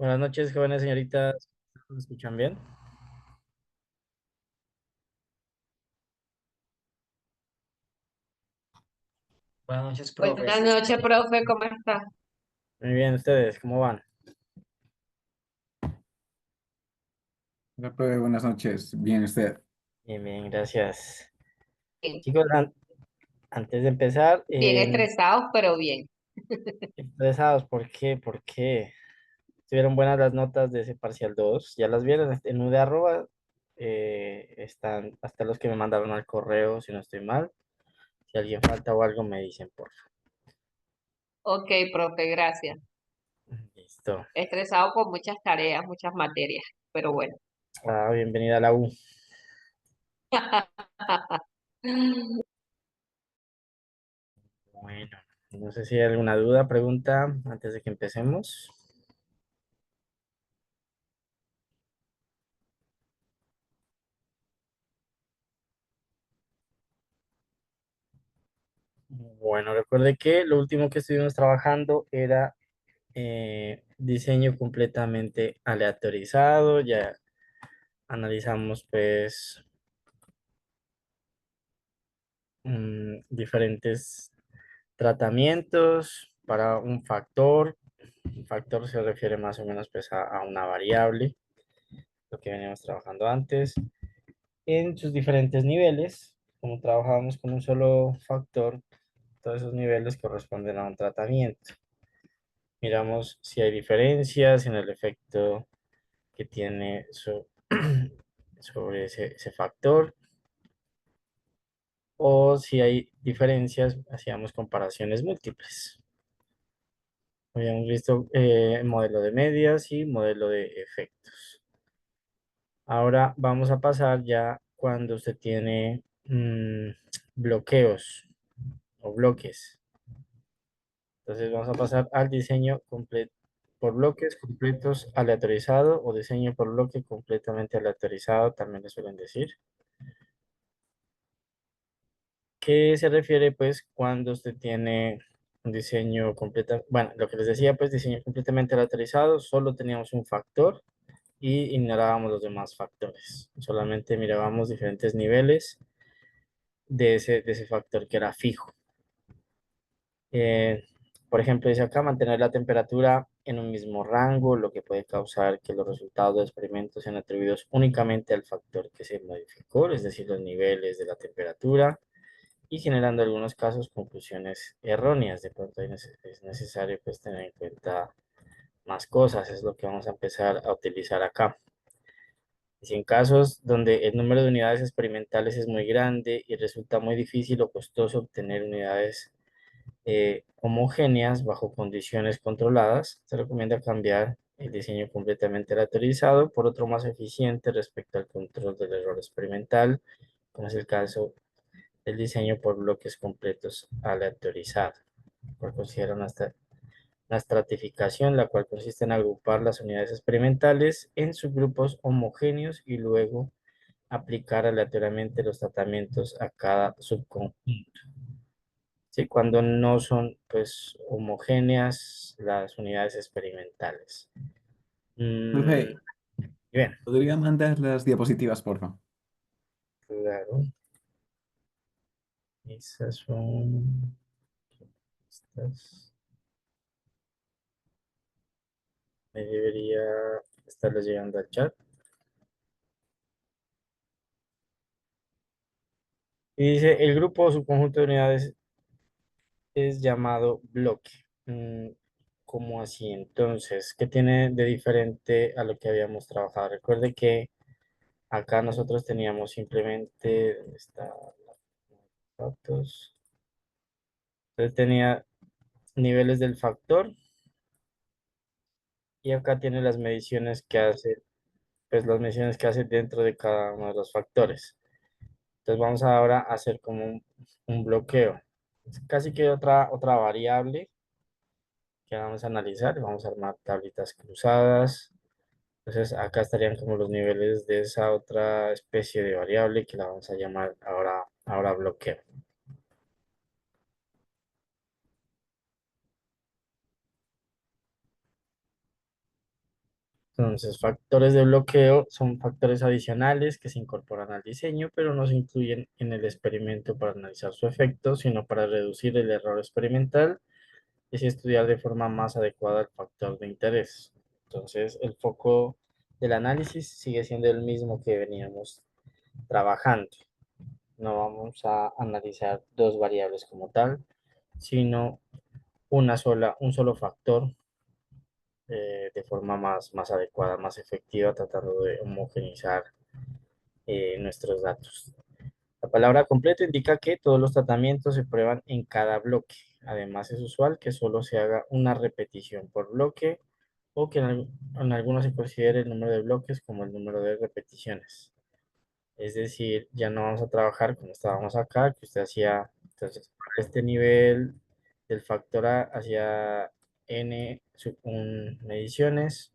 Buenas noches, jóvenes señoritas. ¿Me escuchan bien? Buenas noches, profe. Buenas Sí, noches, profe, ¿cómo está? Muy bien, ¿ustedes cómo van? hola, profe, buenas noches. Bien, usted. Bien, bien, gracias. Bien, Chicos, antes de empezar, bien estresados, pero bien. estresados, ¿por qué? ¿Por qué? ¿Estuvieron buenas las notas de ese parcial 2? ¿Ya las vieron? En UD arroba están hasta los que me mandaron al correo, si no estoy mal. Si alguien falta o algo, me dicen, por favor. Ok, profe, gracias. Listo. Estresado con muchas tareas, muchas materias, pero bueno. Bienvenida a la U. Bueno, no sé si hay alguna duda, pregunta antes de que empecemos. Bueno, recuerde que lo último que estuvimos trabajando era diseño completamente aleatorizado. Ya analizamos pues diferentes tratamientos para un factor. Un factor se refiere más o menos pues a una variable, lo que veníamos trabajando antes, en sus diferentes niveles. Como trabajábamos con un solo factor, todos esos niveles corresponden a un tratamiento. Miramos si hay diferencias en el efecto que tiene sobre ese factor, o si hay diferencias, hacíamos comparaciones múltiples. Habíamos visto modelo de medias y modelo de efectos. Ahora vamos a pasar ya cuando usted tiene bloqueos o bloques. Entonces vamos a pasar al diseño completo por bloques completos aleatorizado o diseño por bloque completamente aleatorizado, también le suelen decir. ¿Qué se refiere pues cuando usted tiene un diseño completo? Bueno, lo que les decía pues diseño completamente aleatorizado, solo teníamos un factor y ignorábamos los demás factores. Solamente mirábamos diferentes niveles de ese factor que era fijo. Eh, por ejemplo, dice acá mantener la temperatura en un mismo rango, lo que puede causar que los resultados del experimento sean atribuidos únicamente al factor que se modificó, es decir, los niveles de la temperatura, y generando en algunos casos conclusiones erróneas. De pronto es necesario pues tener en cuenta más cosas, es lo que vamos a empezar a utilizar acá. Y si en casos donde el número de unidades experimentales es muy grande y resulta muy difícil o costoso obtener unidades homogéneas bajo condiciones controladas, se recomienda cambiar el diseño completamente aleatorizado por otro más eficiente respecto al control del error experimental, como es el caso del diseño por bloques completos aleatorizado, por considerar una estratificación, la cual consiste en agrupar las unidades experimentales en subgrupos homogéneos y luego aplicar aleatoriamente los tratamientos a cada subconjunto. Sí, cuando no son pues homogéneas las unidades experimentales. Mm, Profe, bien, ¿podría mandar las diapositivas, por favor? claro. Esas son estas. Me debería estarles llegando al chat. Y dice, el grupo o subconjunto de unidades es llamado bloque. ¿Cómo así? Entonces, ¿qué tiene de diferente a lo que habíamos trabajado? Recuerde que acá nosotros teníamos simplemente, ¿dónde está? Datos. Entonces tenía niveles del factor y acá tiene las mediciones que hace, pues las mediciones que hace dentro de cada uno de los factores. Entonces vamos ahora a hacer como un bloqueo. Es casi que otra variable que vamos a analizar. Vamos a armar tablitas cruzadas. Entonces acá estarían como los niveles de esa otra especie de variable que la vamos a llamar ahora bloqueo. Entonces, factores de bloqueo son factores adicionales que se incorporan al diseño, pero no se incluyen en el experimento para analizar su efecto, sino para reducir el error experimental y así estudiar de forma más adecuada el factor de interés. Entonces, el foco del análisis sigue siendo el mismo que veníamos trabajando. No vamos a analizar dos variables como tal, sino un solo factor de forma más adecuada, más efectiva, tratando de homogeneizar nuestros datos. La palabra completo indica que todos los tratamientos se prueban en cada bloque. Además, es usual que solo se haga una repetición por bloque o que en algunos se considere el número de bloques como el número de repeticiones. Es decir, ya no vamos a trabajar como estábamos acá, que usted hacía, entonces, este nivel del factor A hacia n sub 1 mediciones.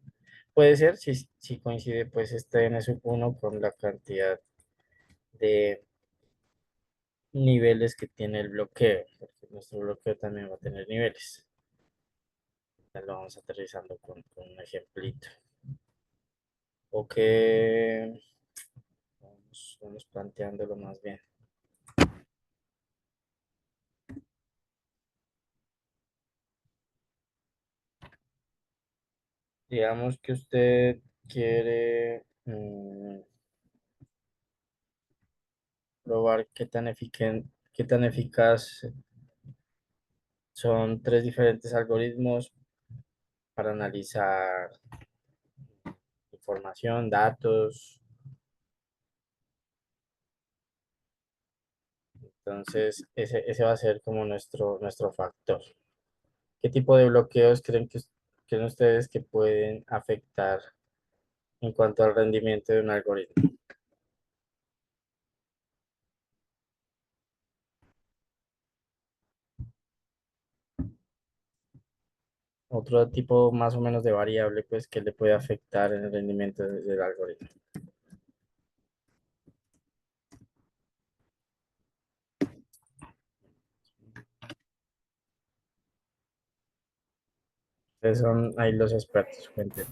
Puede ser si coincide pues este n sub 1 con la cantidad de niveles que tiene el bloqueo, porque nuestro bloqueo también va a tener niveles. Ya lo vamos aterrizando con un ejemplito. Ok, vamos planteándolo más bien. Digamos que usted quiere probar qué tan eficaz son tres diferentes algoritmos para analizar información, datos. Entonces, ese va a ser como nuestro factor. ¿Qué tipo de bloqueos creen ustedes que pueden afectar en cuanto al rendimiento de un algoritmo? Otro tipo más o menos de variable, pues, que le puede afectar en el rendimiento del algoritmo. Ustedes son ahí los expertos, cuenten.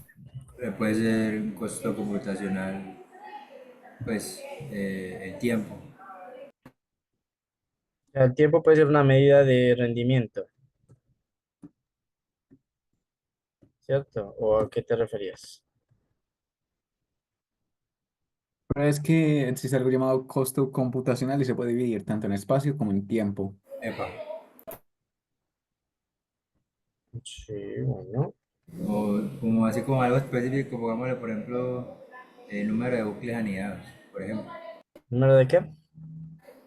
Puede ser un costo computacional, pues el tiempo. El tiempo puede ser una medida de rendimiento, ¿cierto? ¿O a qué te referías? Pero es que existe algo llamado costo computacional y se puede dividir tanto en espacio como en tiempo. Epa. Sí, bueno. O como así como algo específico, pongámosle por ejemplo el número de bucles anidados, por ejemplo, ¿Número de qué?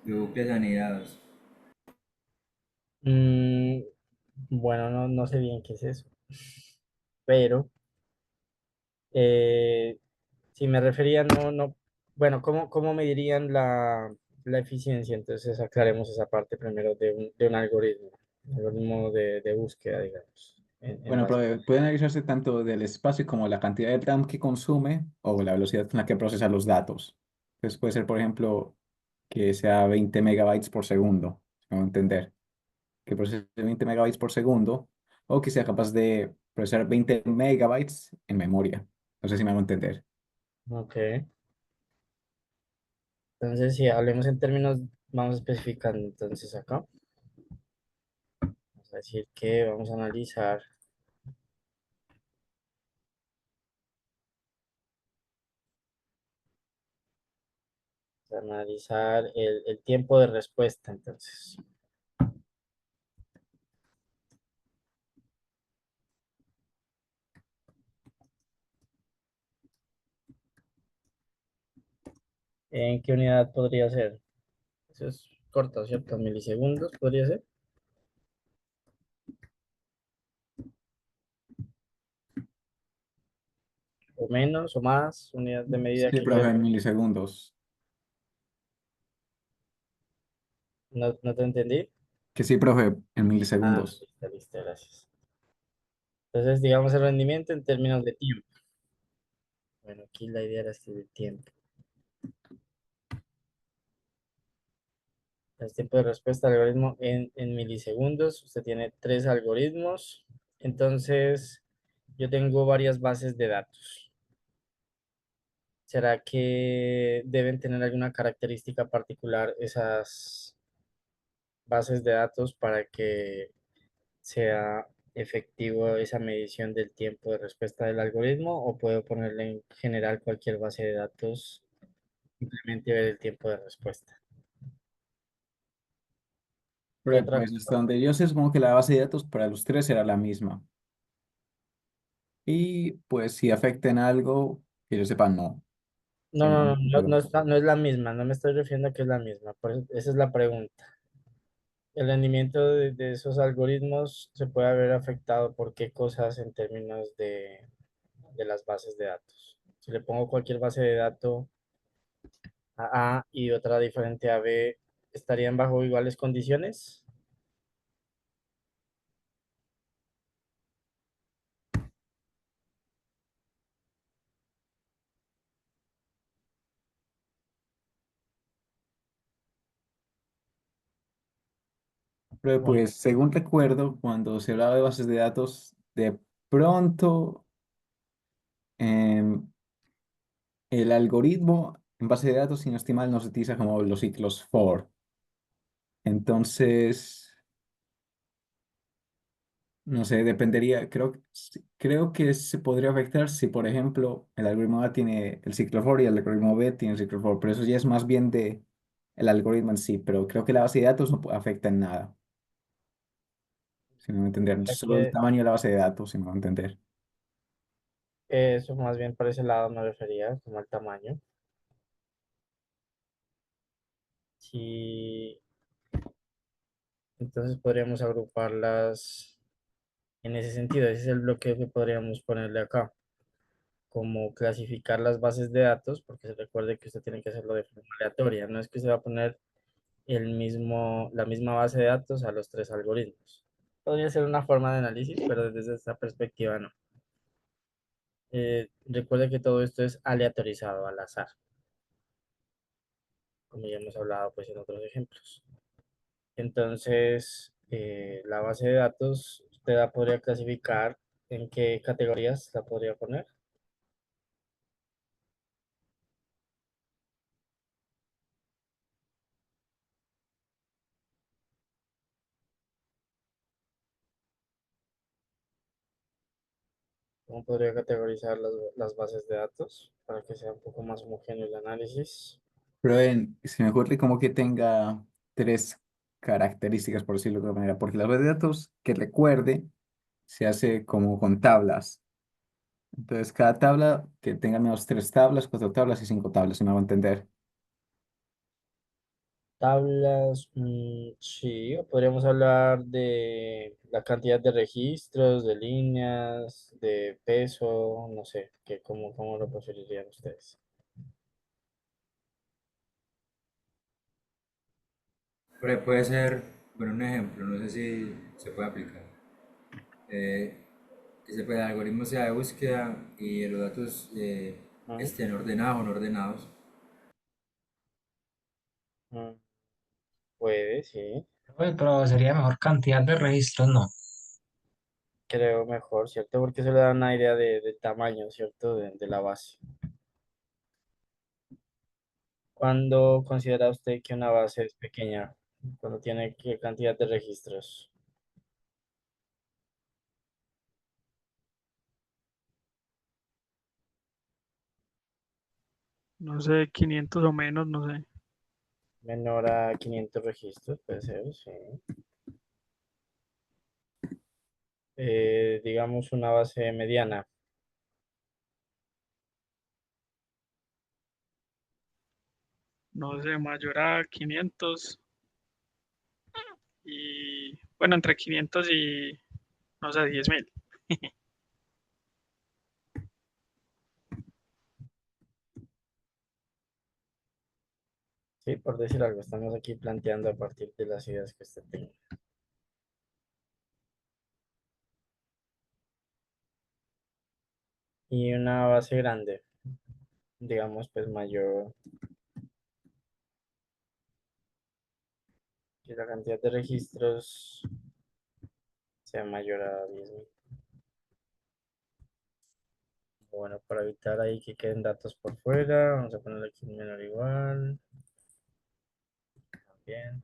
de bucles anidados. Mm, bueno, no sé bien qué es eso, pero eh, si me refería, bueno, ¿cómo medirían la eficiencia? Entonces aclaremos esa parte primero de un algoritmo de búsqueda, digamos, en Bueno, base. pero puede analizarse tanto del espacio como la cantidad de RAM que consume o la velocidad con la que procesa los datos. Entonces puede ser, por ejemplo, que sea 20 megabytes por segundo, si me hago entender, que procese 20 megabytes por segundo o que sea capaz de procesar 20 megabytes en memoria. No sé si me hago entender. Ok, entonces si hablemos en términos, vamos especificando entonces acá. Vamos a decir que vamos a analizar el tiempo de respuesta, entonces. ¿En qué unidad podría ser? Eso es corto, ¿cierto? Milisegundos podría ser. O menos o más, unidad de medida Sí, que profe, quiera. en milisegundos. No te entendí. Que sí, profe, en Ah, milisegundos. listo, listo, gracias. Entonces, digamos el rendimiento en términos de tiempo. Bueno, aquí la idea era escribir tiempo. El tiempo de respuesta al algoritmo en milisegundos. Usted tiene tres algoritmos. Entonces, yo tengo varias bases de datos. ¿Será que deben tener alguna característica particular esas bases de datos para que sea efectivo esa medición del tiempo de respuesta del algoritmo? ¿O puedo ponerle en general cualquier base de datos, simplemente ver el tiempo de respuesta? ¿Qué Pero otra pues hasta cosa? donde yo sé, supongo que la base de datos para los tres era la misma. Y pues si afecta en algo, que yo sepa, no. No, Según no, no, no, entiendo. no es la misma, no me estoy refiriendo a que es la misma, esa es la pregunta. El rendimiento de esos algoritmos se puede haber afectado por qué cosas en términos de las bases de datos. Si le pongo cualquier base de datos a A y otra diferente a B, ¿estarían bajo iguales condiciones? Pero ¿O no? pues según recuerdo, cuando se hablaba de bases de datos, de pronto em, el algoritmo en base de datos, si no estoy mal, no se utiliza como los ciclos for. Entonces, no sé, dependería, creo que se podría afectar si, por ejemplo, el algoritmo A tiene el ciclo for y el algoritmo B tiene el ciclo for, pero eso ya es más bien de el algoritmo en sí, pero creo que la base de datos no afecta en nada, si me voy a entender, Ya solo el que tamaño de la base de datos, si me voy a entender. eso más bien por ese lado me refería, como al tamaño. Sí, entonces podríamos agruparlas en ese sentido. Ese es el bloque que podríamos ponerle acá, como clasificar las bases de datos, porque se recuerde que usted tiene que hacerlo de forma aleatoria. No es que se va a poner la misma base de datos a los tres algoritmos. Podría ser una forma de análisis, pero desde esta perspectiva no. Recuerde que todo esto es aleatorizado, al azar, como ya hemos hablado pues en otros ejemplos. Entonces, la base de datos, usted la podría clasificar en qué categorías la podría poner. ¿Cómo podría categorizar las bases de datos para que sea un poco más homogéneo el análisis? Pero se me ocurre como que tenga tres características, por decirlo de alguna manera, porque la base de datos que recuerde se hace como con tablas. Entonces, cada tabla que tenga al menos tres tablas, cuatro tablas y cinco tablas, si me hago entender. Tablas, sí, o podríamos hablar de la cantidad de registros, de líneas, de peso, no sé, cómo lo preferirían ustedes. Puede ser, bueno, un ejemplo, no sé si se puede aplicar. Eh, que el algoritmo sea de búsqueda y los datos Mm, estén ordenados o no ordenados. mm, puede, sí, Uy, pero sería mejor cantidad de registros, ¿no? creo mejor, ¿cierto? Porque eso le da una idea de tamaño, ¿cierto? De la base. ¿Cuándo considera usted que una base es pequeña? Cuando tiene qué cantidad de registros. No sé, 500 o menos, no sé. Menor a 500 registros, puede ser, sí. Digamos una base mediana. No sé, mayor a 500 y, bueno, entre 500 y, no sé, 10.000. Sí, por decir algo, estamos aquí planteando a partir de las ideas que usted tenga. Y una base grande, digamos, pues mayor, que la cantidad de registros sea mayor a 10.000. Bueno, para evitar ahí que queden datos por fuera, vamos a poner aquí un menor igual. Bien.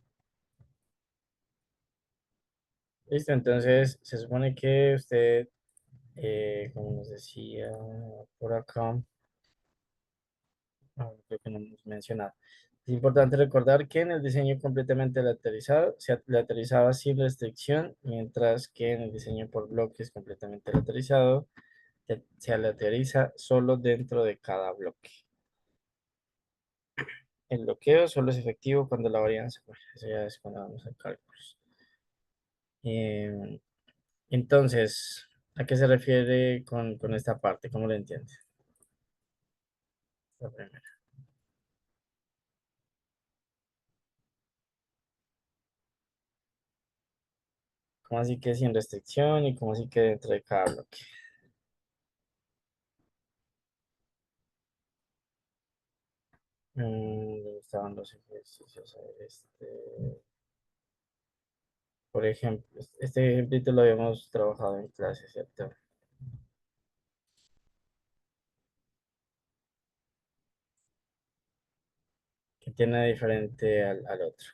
Listo, entonces se supone que usted, como nos decía por acá, creo que no hemos mencionado. Es importante recordar que en el diseño completamente lateralizado se lateralizaba sin restricción, mientras que en el diseño por bloques completamente lateralizado se lateraliza solo dentro de cada bloque. El bloqueo solo es efectivo cuando la varianza, pues, eso ya es cuando vamos a cálculos. Entonces, ¿a qué se refiere con esta parte? ¿Cómo lo entiende? La primera. ¿Cómo así que sin restricción y cómo así que dentro de cada bloque? ¿Dónde estaban los ejercicios? A ver, por ejemplo, este ejemplito lo habíamos trabajado en clase, ¿cierto? Que tiene diferente al otro.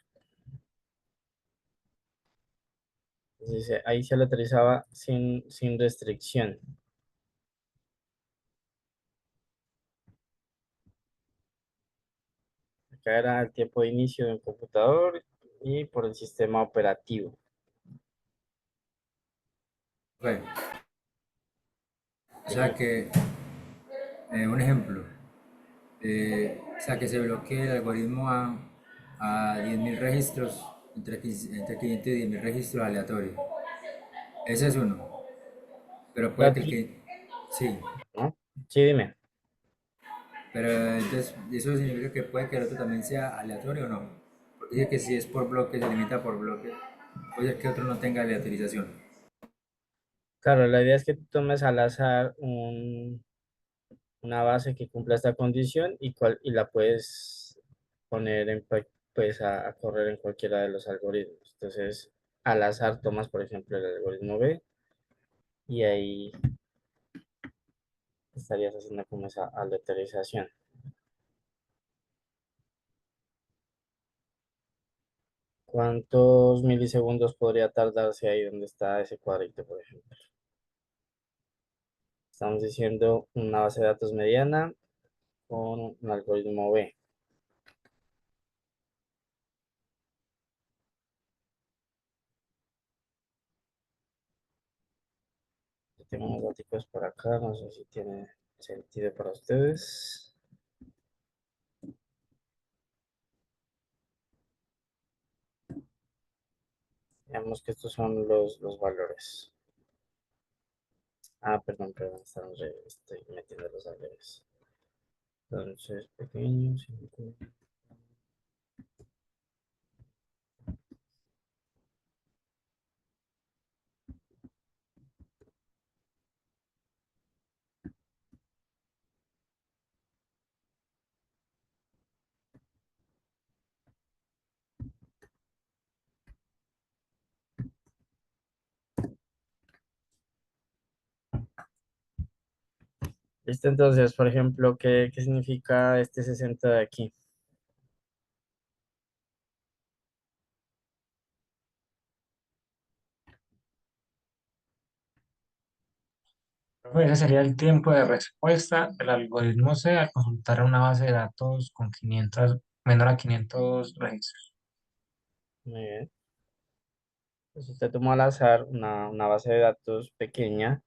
Entonces, ahí se lo utilizaba sin restricción. Acá era el tiempo de inicio de un computador y por el sistema operativo. Ok. O sea que, un ejemplo, o sea que se bloquee el algoritmo a 10.000 registros, entre 500 y 10.000 registros aleatorios. Ese es uno. Pero puede que el que... Sí, ¿No? Sí, dime. pero entonces eso significa que puede que el otro también sea aleatorio o no. Porque dice que si es por bloque, se limita por bloque. Puede ser que otro no tenga aleatorización. Claro, la idea es que tú tomes al azar una base que cumpla esta condición y la puedes poner pues a correr en cualquiera de los algoritmos. Entonces, al azar tomas, por ejemplo, el algoritmo B y ahí estarías haciendo como esa aleatorización. ¿Cuántos milisegundos podría tardarse ahí donde está ese cuadrito, por ejemplo? Estamos diciendo una base de datos mediana con un algoritmo B. Yo tengo unos datos por acá, no sé si tiene sentido para ustedes. Digamos que estos son los valores. Ah, perdón, estoy metiendo los valores. Entonces, pequeños. Listo, entonces, por ejemplo, ¿qué significa este 60 de aquí? Pues ese sería el tiempo de respuesta del algoritmo C al consultar una base de datos con 500, menor a 500 registros. Muy bien. Pues usted tomó al azar una base de datos pequeña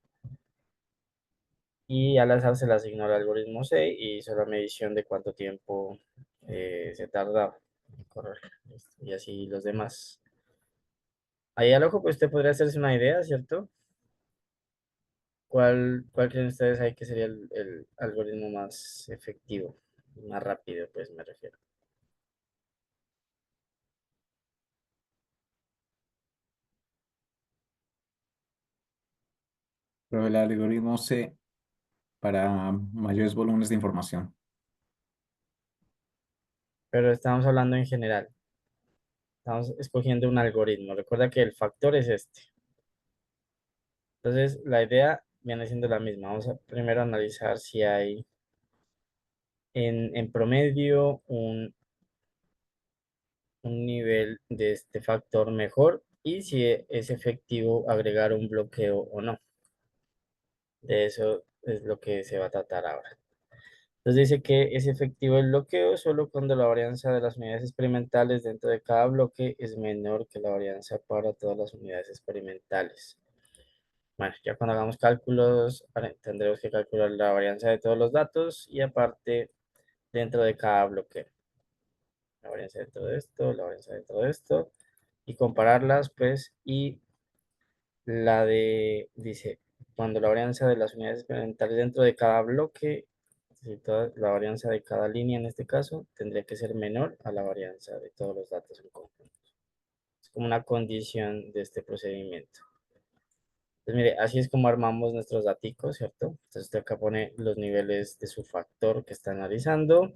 y al azar se le asignó al algoritmo C y hizo la medición de cuánto tiempo se tardaba en correr. Listo. Y así los demás. Ahí al ojo, pues usted podría hacerse una idea, ¿cierto? ¿Cuál creen ustedes ahí que sería el algoritmo más efectivo, más rápido, pues me refiero? Pero el algoritmo C para mayores volúmenes de información. Pero estamos hablando en general. Estamos escogiendo un algoritmo. Recuerda que el factor es este. Entonces, la idea viene siendo la misma. Vamos a primero analizar si hay en promedio un nivel de este factor mejor y si es efectivo agregar un bloqueo o no. De eso es lo que se va a tratar ahora. Entonces dice que es efectivo el bloqueo solo cuando la varianza de las unidades experimentales dentro de cada bloque es menor que la varianza para todas las unidades experimentales. Bueno, ya cuando hagamos cálculos tendremos que calcular la varianza de todos los datos y aparte dentro de cada bloque. La varianza dentro de esto, la varianza dentro de esto y compararlas pues y dice, cuando la varianza de las unidades experimentales dentro de cada bloque, si la varianza de cada línea en este caso, tendría que ser menor a la varianza de todos los datos en conjunto. Es como una condición de este procedimiento. Pues mire, así es como armamos nuestros daticos, ¿cierto? Entonces usted acá pone los niveles de su factor que está analizando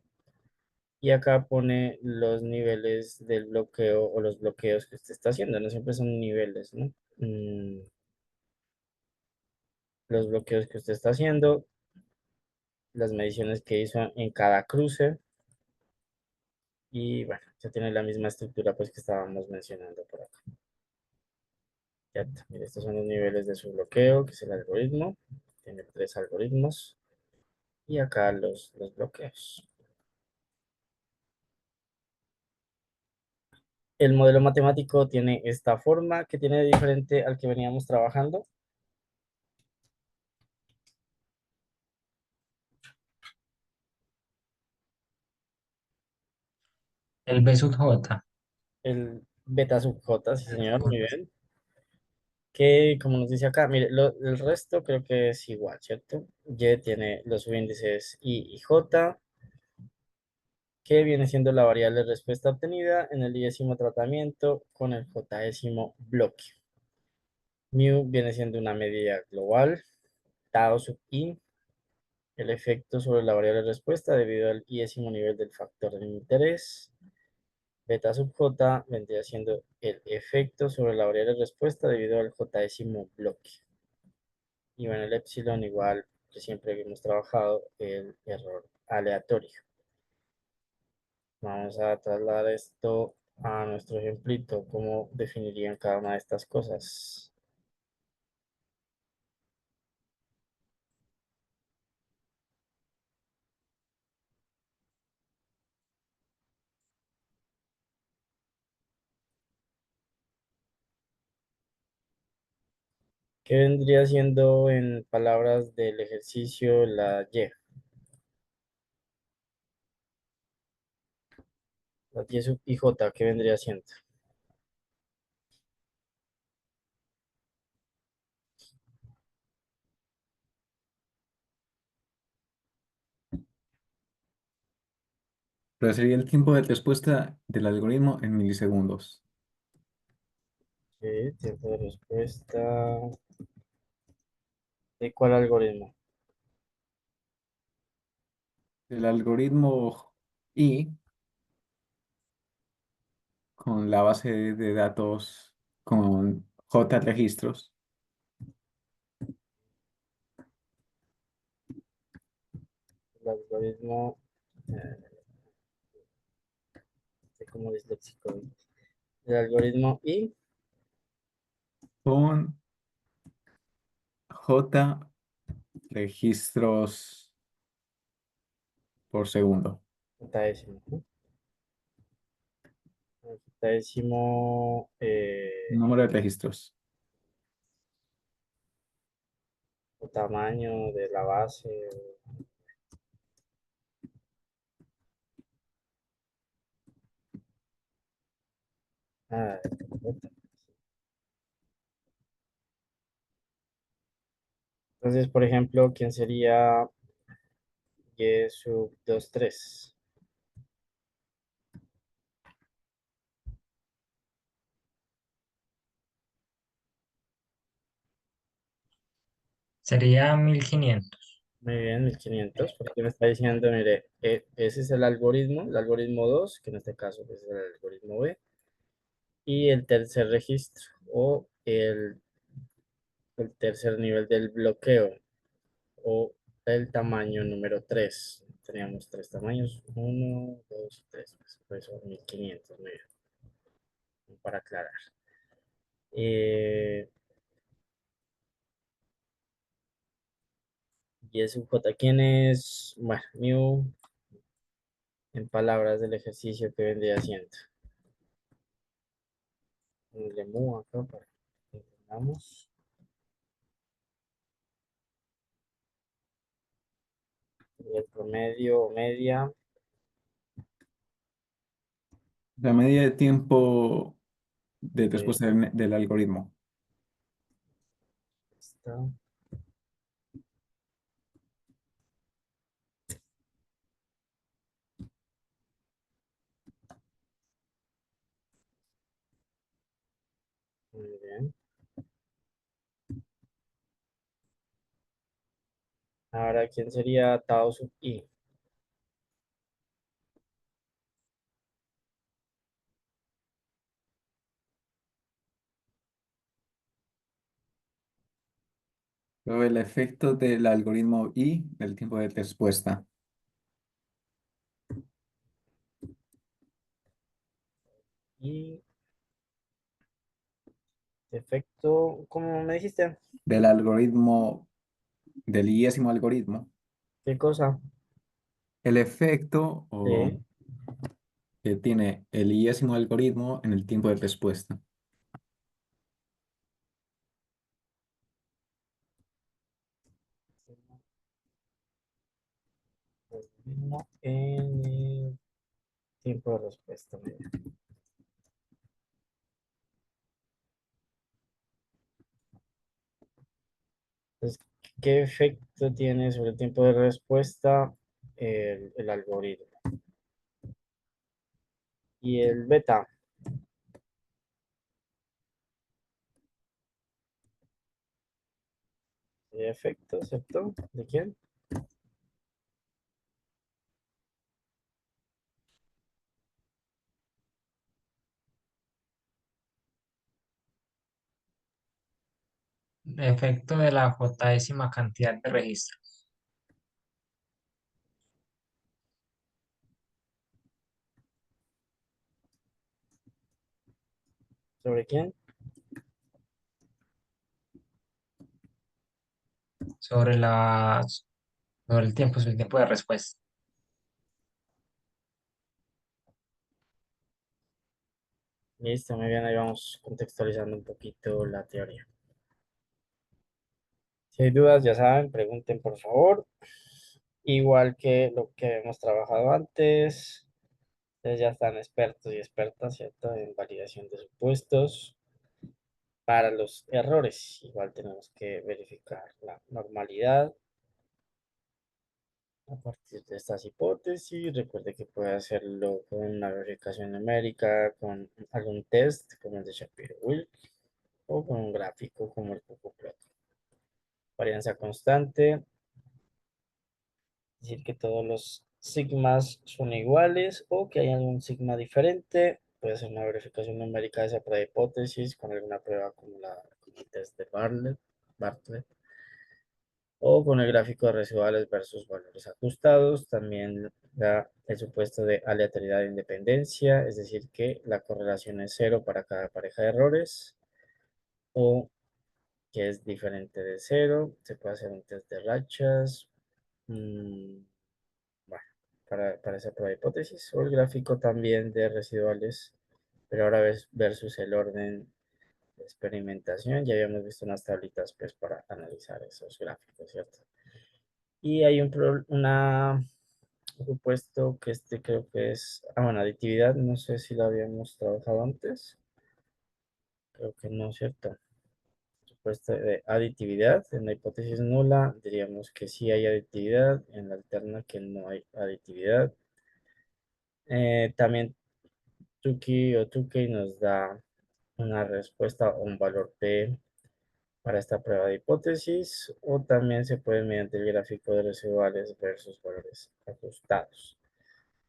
y acá pone los niveles del bloqueo o los bloqueos que usted está haciendo. No siempre son niveles, ¿no? Los bloqueos que usted está haciendo, las mediciones que hizo en cada cruce y bueno, ya tiene la misma estructura pues que estábamos mencionando por acá. Ya está. Mire, estos son los niveles de su bloqueo, que es el algoritmo. Tiene 3 algoritmos y acá los bloqueos. El modelo matemático tiene esta forma que tiene de diferente al que veníamos trabajando. El B sub J. El beta sub j, sí señor, muy bien. Que como nos dice acá, mire, el resto creo que es igual, ¿cierto? Y tiene los subíndices I y J, que viene siendo la variable respuesta obtenida en el décimo tratamiento con el j-ésimo bloque. Mu viene siendo una medida global, tau sub i, el efecto sobre la variable respuesta debido al i-ésimo nivel del factor de interés. Beta sub j vendría siendo el efecto sobre la variable respuesta debido al j-ésimo bloque. Y bueno, el epsilon igual que siempre hemos trabajado, el error aleatorio. Vamos a trasladar esto a nuestro ejemplito, cómo definirían cada una de estas cosas. ¿Qué vendría siendo en palabras del ejercicio la Y? La Y sub I J, ¿qué vendría siendo? Pero sería el tiempo de respuesta del algoritmo en milisegundos. Sí, tiempo de respuesta. ¿De cuál algoritmo? El algoritmo I con la base de datos con J registros. El algoritmo, sé como disléxico. El algoritmo I, Con J registros por segundo. j-ésimo, ¿no? El j-ésimo, Número de registros. o tamaño de la base. Ah, entonces, por ejemplo, ¿quién sería Y sub 23? Sería 1500. Muy bien, 1500, porque me está diciendo, mire, ese es el algoritmo 2, que en este caso pues, es el algoritmo B, y el tercer registro, o el tercer nivel del bloqueo o el tamaño número 3. Teníamos tres tamaños, 1, 2, 3. Por eso 1500, muy bien, para aclarar. Y es un J, ¿quién es? Bueno, mu, en palabras del ejercicio que vendría haciendo. Le mu acá para que entendamos. Y el promedio o media La medida de tiempo de de respuesta del algoritmo. esta. Muy bien. Ahora, ¿quién sería tau sub i? Luego el efecto del algoritmo y del tiempo de respuesta. Y efecto, ¿cómo me dijiste? Del algoritmo, del iésimo algoritmo. ¿Qué cosa? El efecto Sí. que tiene el iésimo algoritmo en el tiempo de respuesta. Algoritmo en el tiempo de respuesta. Muy bien. Entonces, ¿qué efecto tiene sobre el tiempo de respuesta el algoritmo? Y el beta, ¿de efecto, cierto? ¿De quién? Efecto de la j-ésima cantidad de registros. ¿Sobre quién? Sobre sobre el tiempo de respuesta. Listo, muy bien, ahí vamos contextualizando un poquito la teoría. Si hay dudas, ya saben, pregunten por favor. Igual que lo que hemos trabajado antes, ustedes ya están expertos y expertas, ¿cierto? En validación de supuestos. Para los errores, igual tenemos que verificar la normalidad a partir de estas hipótesis. Recuerde que puede hacerlo con una verificación numérica, con algún test como el de Shapiro-Wilk o con un gráfico como el Cuckoo-Plot. Varianza constante, decir que todos los sigmas son iguales o que hay algún sigma diferente. Puede ser una verificación numérica de esa prueba de hipótesis con alguna prueba como el test de Bartlett o con el gráfico de residuales versus valores ajustados. También da el supuesto de aleatoriedad de independencia, es decir, que la correlación es cero para cada pareja de errores o que es diferente de cero. Se puede hacer un test de rachas. Bueno, para esa prueba de hipótesis. O el gráfico también de residuales, pero ahora versus el orden de experimentación. Ya habíamos visto unas tablitas pues para analizar esos gráficos, ¿cierto? Y hay un supuesto que este creo que es, bueno, aditividad, no sé si lo habíamos trabajado antes, creo que no, ¿cierto? Supuesto de aditividad, en la hipótesis nula diríamos que sí hay aditividad, en la alterna que no hay aditividad. También Tukey o Tukey nos da una respuesta o un valor P para esta prueba de hipótesis, o también se puede mediante el gráfico de residuales versus valores ajustados.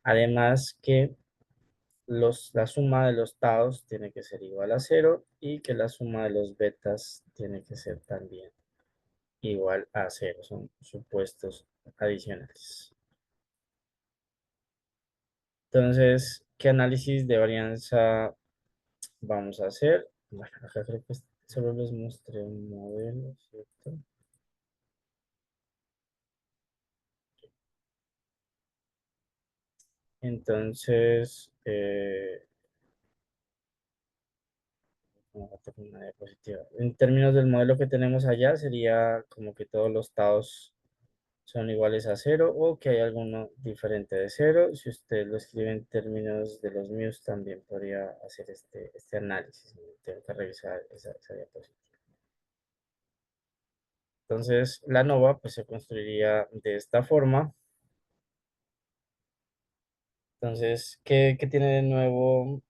Además que la suma de los taos tiene que ser igual a 0 y que la suma de los betas tiene que ser también igual a 0. Son supuestos adicionales. Entonces, ¿qué análisis de varianza vamos a hacer? Bueno, acá creo que solo les mostré un modelo, ¿cierto? Entonces, vamos a tener una diapositiva. En términos del modelo que tenemos allá, sería como que todos los taos son iguales a 0 o que hay alguno diferente de 0. Si usted lo escribe en términos de los míos, también podría hacer este análisis. Tengo que revisar esa diapositiva. Entonces, la nova pues, se construiría de esta forma. Entonces, ¿qué tiene de nuevo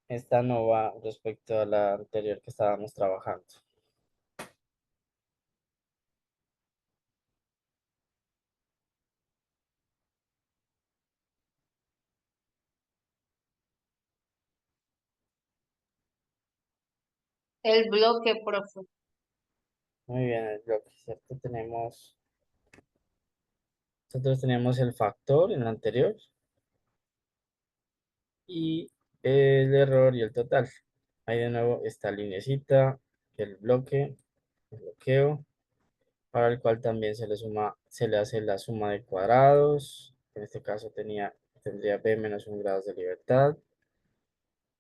esta nova respecto a la anterior que estábamos trabajando? El bloque, profe. Muy bien, el bloque, ¿cierto? Nosotros teníamos el factor en la anterior y el error y el total. Ahí de nuevo esta linecita, el bloque, el bloqueo, para el cual también se le hace la suma de cuadrados. En este caso tendría b menos 1 grados de libertad.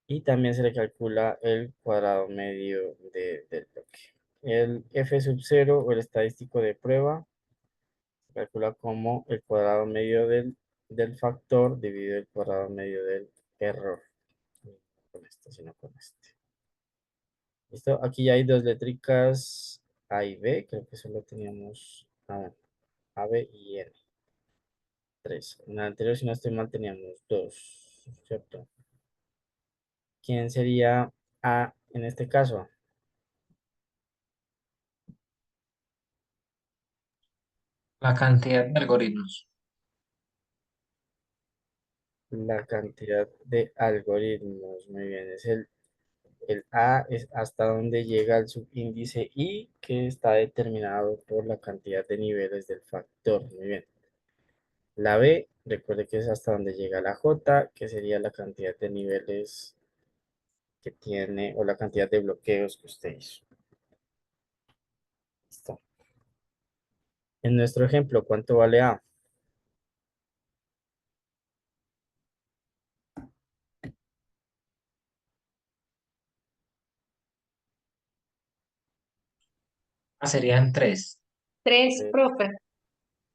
Y también se le calcula el cuadrado medio del bloque. El f sub 0 o el estadístico de prueba se calcula como el cuadrado medio del factor dividido el cuadrado medio del error. No con este, sino con este. ¿Listo? Aquí ya hay dos letricas A y B. Creo que solo teníamos A, B y N. Tres. En la anterior, si no estoy mal, teníamos dos. ¿Cierto? ¿Quién sería A en este caso? La cantidad de algoritmos. La cantidad de algoritmos. Muy bien. El A es hasta donde llega el subíndice I, que está determinado por la cantidad de niveles del factor. Muy bien. La B, recuerde que es hasta donde llega la J, que sería la cantidad de niveles que tiene o la cantidad de bloqueos que usted hizo. Listo. En nuestro ejemplo, ¿cuánto vale A? Ah, serían tres. 3, B. profe.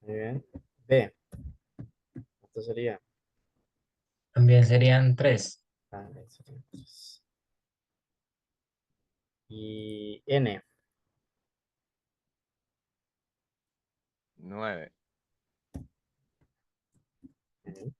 Muy bien. B, ¿cuánto sería? También serían tres. B sería 3. Y N. 9. Ujú.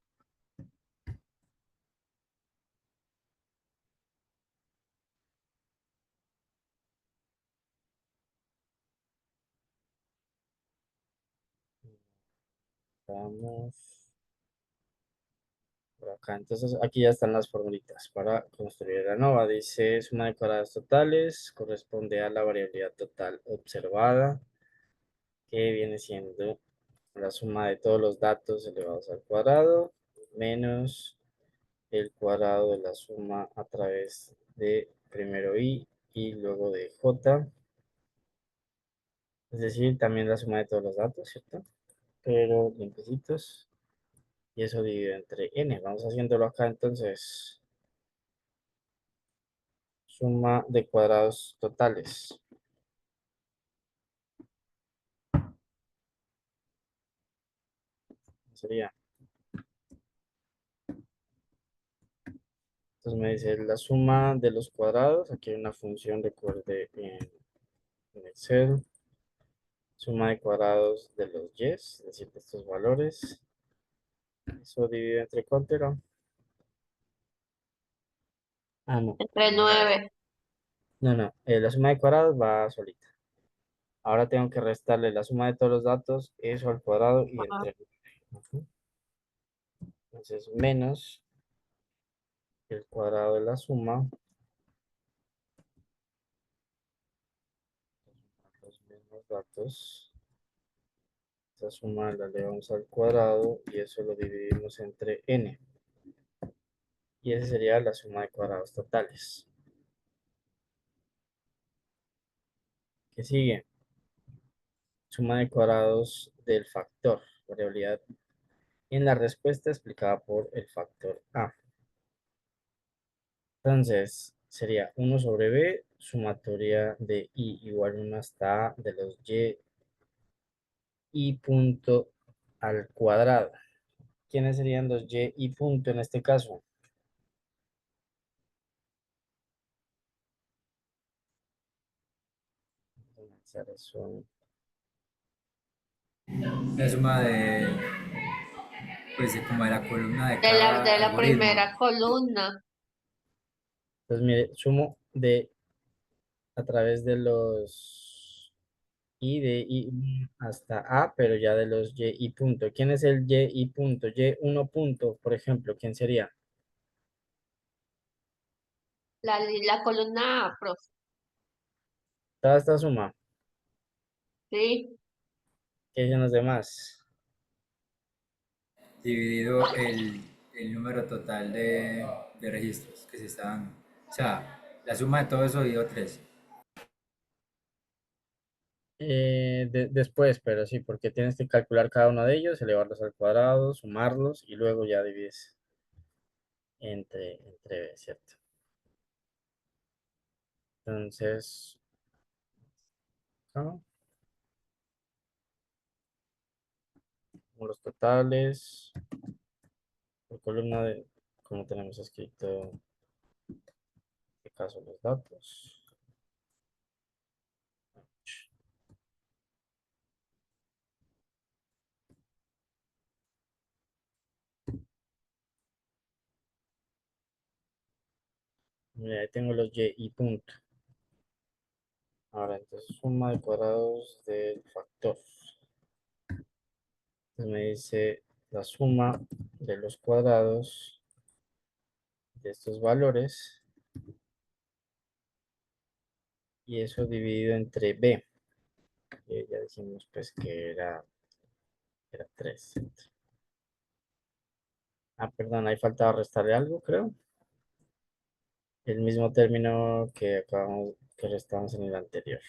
Vamos por acá. Entonces, aquí ya están las formulitas para construir la nova. Dice suma de cuadrados totales corresponde a la variabilidad total observada, que viene siendo la suma de todos los datos elevados al cuadrado, menos el cuadrado de la suma a través de primero I y luego de J. Es decir, también la suma de todos los datos, ¿cierto? Pero limpiecitos. Y eso dividido entre n. Vamos haciéndolo acá entonces. Suma de cuadrados totales. Sería. Entonces me dice la suma de los cuadrados. Aquí hay una función, recuerde, en Excel. Suma de cuadrados de los y, es decir, de estos valores. Eso dividido entre cuánto era. Ah, no. Entre 9. No, no. La suma de cuadrados va solita. Ahora tengo que restarle la suma de todos los datos, eso al cuadrado y entre. Ujú. Entonces, menos el cuadrado de la suma, los mismos datos. Esta suma la elevamos al cuadrado y eso lo dividimos entre n. Y esa sería la suma de cuadrados totales. ¿Qué sigue? Suma de cuadrados del factor, variabilidad en la respuesta explicada por el factor a. Entonces, sería 1 sobre b, sumatoria de i igual 1 hasta a de los y punto al cuadrado. ¿Quiénes serían los y punto en este caso? Vamos a hacer eso. La suma de, pues, como de la columna de De la, cada de la algoritmo. primera columna. Entonces, mire, sumo de a través de los i de i hasta a, pero ya de los y punto. ¿Quién es el y punto? Y1 punto, por ejemplo, ¿quién sería? La columna A, profe. Toda esta suma, Sí. ¿qué dicen los demás? Dividido el número total de registros que se están. O sea, la suma de todo eso dio 3. Después, pero sí, porque tienes que calcular cada uno de ellos, elevarlos al cuadrado, sumarlos y luego ya divides entre b, ¿cierto? Entonces, ¿no? Los totales, por columna de, como tenemos escrito, en este caso los datos. Mira, ahí tengo los y punto. Ahora, entonces, suma de cuadrados del factor. Entonces me dice la suma de los cuadrados de estos valores y eso dividido entre b. Que ya dijimos pues que era 3. Ah, perdón, ahí faltaba restarle algo, creo. El mismo término que acabamos, que restamos en el anterior.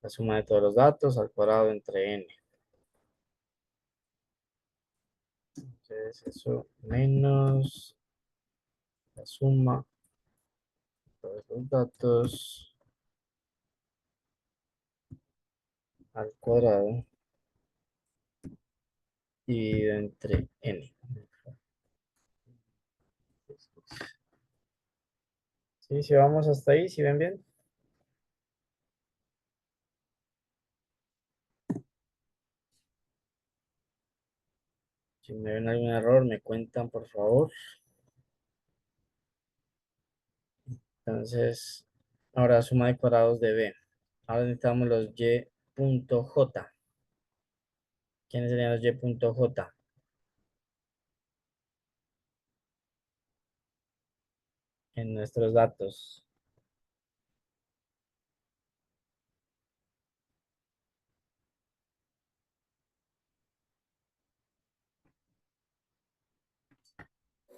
La suma de todos los datos al cuadrado entre n. Entonces eso menos la suma de todos los datos al cuadrado dividido entre n. Sí, si vamos hasta ahí, si ven bien. Si me ven algún error, me cuentan, por favor. Entonces, ahora suma de cuadrados de b. Ahora necesitamos los y.j. ¿Quiénes serían los y.j? En nuestros datos.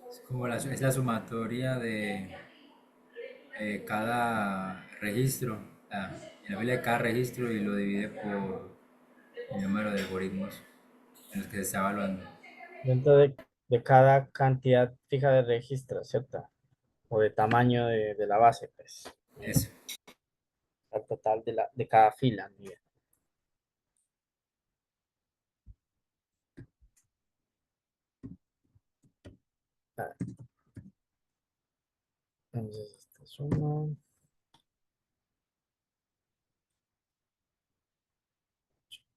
Es la sumatoria de cada registro, el nivel de cada registro y lo divide por el número de algoritmos en los que se está evaluando. Dentro de cada cantidad fija de registros, ¿cierto? O de tamaño de la base, pues. Eso. Al total de cada fila. Mira. Ah, entonces, esta suma.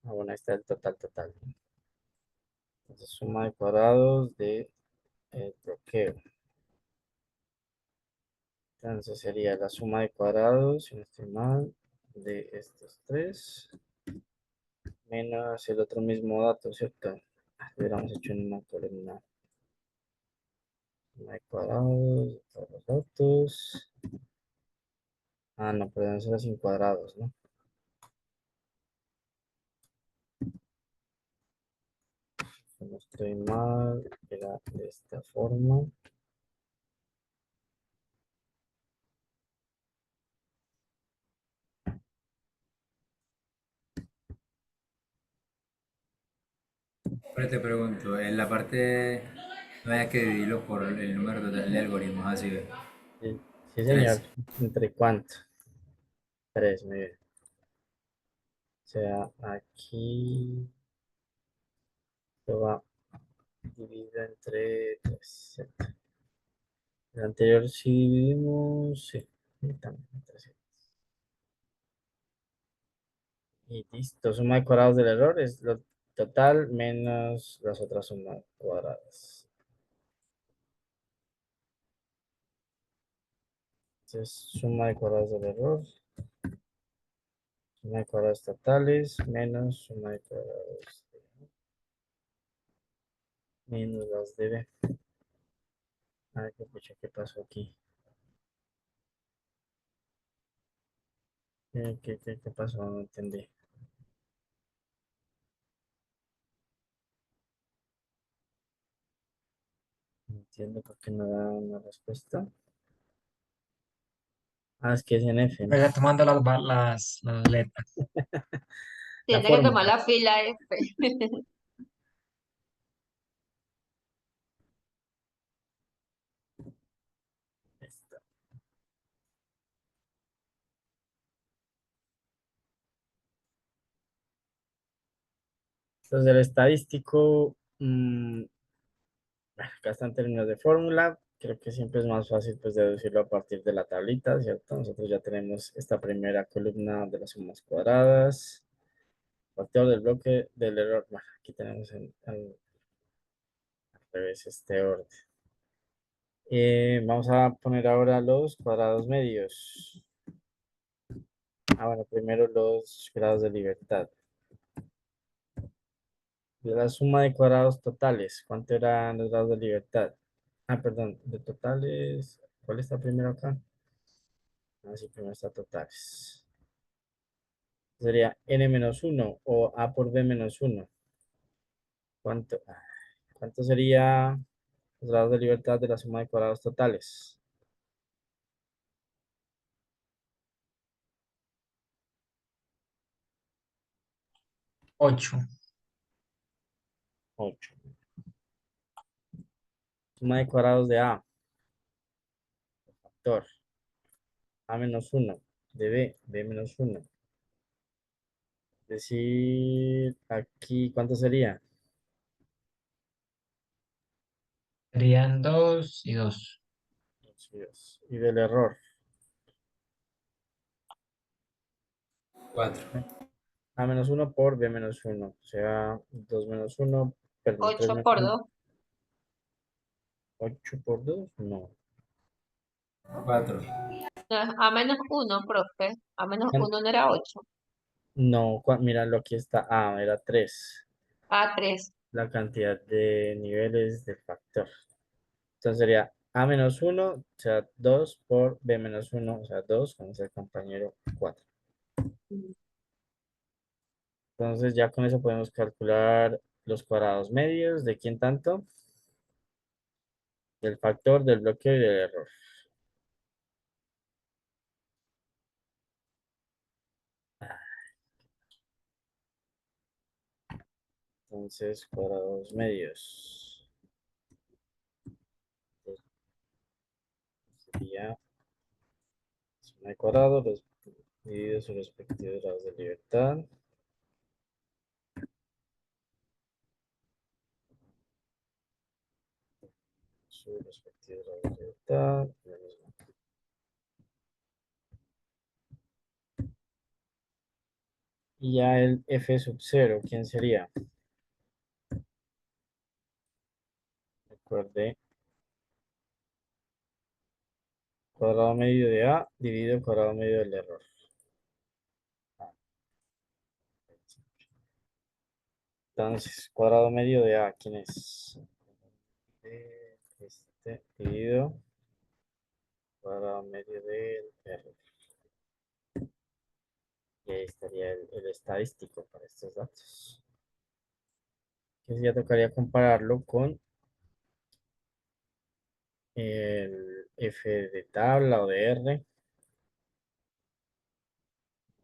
Ah, bueno, ahí está el total. Entonces, suma de cuadrados de bloqueo. Entonces sería la suma de cuadrados, si no estoy mal, de estos tres, menos el otro mismo dato, ¿cierto? Hubiéramos hecho en una columna. Suma de cuadrados de todos los datos. Ah, no, pueden ser sin cuadrados, ¿no? Si no estoy mal, era de esta forma. Pero te pregunto, en la parte no hay que dividirlo por el número total de algoritmos, así ve. Sí, sí, señor. 3. ¿Entre cuánto? 3, muy bien. O sea, aquí lo va dividido entre 3. El anterior sí dividimos, sí. Y también entre sí. Y listo, suma de cuadrados del error es lo total menos las otras sumas cuadradas. Entonces, suma de cuadrados del error, suma de cuadrados totales menos suma de cuadrados menos las de B. A ver qué pucha, ¿qué pasó aquí? ¿Qué pasó? No entendí. No entiendo por qué no da una respuesta. Ah, es que es en F, ¿no? Pues ya tomando las letras. La Tiene que tomar fórmula. la fila F. Esta. Entonces, el estadístico, acá están términos de fórmula. Creo que siempre es más fácil pues deducirlo a partir de la tablita, ¿cierto? Nosotros ya tenemos esta primera columna de las sumas cuadradas. Factor del bloque del error. Bueno, aquí tenemos al revés este orden. Vamos a poner ahora los cuadrados medios. Bueno, primero los grados de libertad. De la suma de cuadrados totales, ¿cuánto eran los grados de libertad? Ah, perdón, de totales, ¿cuál está primero acá? Ah, sí, primero está totales. Sería n-1 o a por b menos 1. ¿Cuánto? ¿Cuánto sería los grados de libertad de la suma de cuadrados totales? 8. 8. Suma de cuadrados de a, factor, a menos 1, de b menos 1. Es decir, aquí, ¿cuánto sería? Serían 2 y 2. Y del error. 4. A menos 1 por B menos 1. O sea, 2 menos 1, perdón, 3 8 menos por 1. 2. 8 por 2, no. 4. A menos 1, profe. A menos Ah, 1 no era 8. no, míralo, aquí está A, era 3. A 3. La cantidad de niveles del factor. Entonces sería A menos 1, o sea, 2 por B menos 1, o sea, 2, con ese compañero 4. Entonces ya con eso podemos calcular los cuadrados medios. ¿De quién tanto? Del factor, del bloqueo y del error. Entonces, cuadrados medios. Sería suma de cuadrados los dividido sus respectivos grados de libertad. Sus respectivos grados de libertad. Lo mismo. Y ya el f sub 0, ¿quién sería? Recuerde, cuadrado medio de a dividido cuadrado medio del error. Entonces, cuadrado medio de a, ¿quién es? este dividido cuadrado medio del R. Y ahí estaría el estadístico para estos datos. Que ya tocaría compararlo con el F de tabla o de R.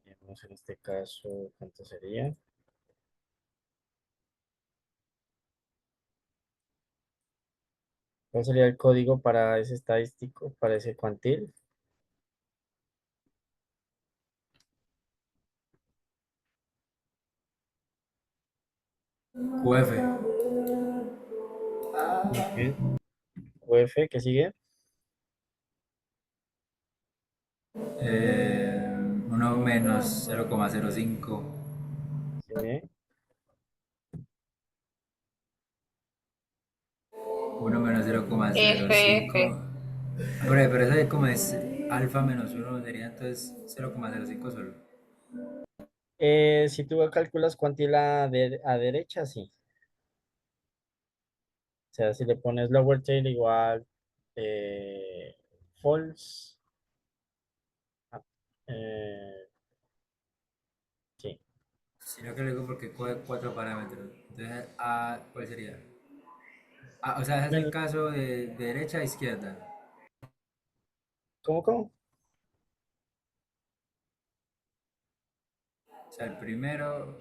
Vemos en este caso cuánto sería. ¿Cuál sería el código para ese estadístico, para ese cuantil? QF. Muy bien. UF, ¿qué sigue? 1 menos 0,05. Sí. 1 menos FF. 0,05. Pero eso es como es alfa menos 1 sería entonces 0,05 solo. Si tú calculas cuantil a derecha, sí. O sea, si le pones lower tail igual eh, false. ah, eh, sí. Sino que luego porque coge 4 parámetros. Entonces, A, ¿cuál sería? O sea, ese es el Bueno, caso de derecha a izquierda. ¿cómo? O sea, el primero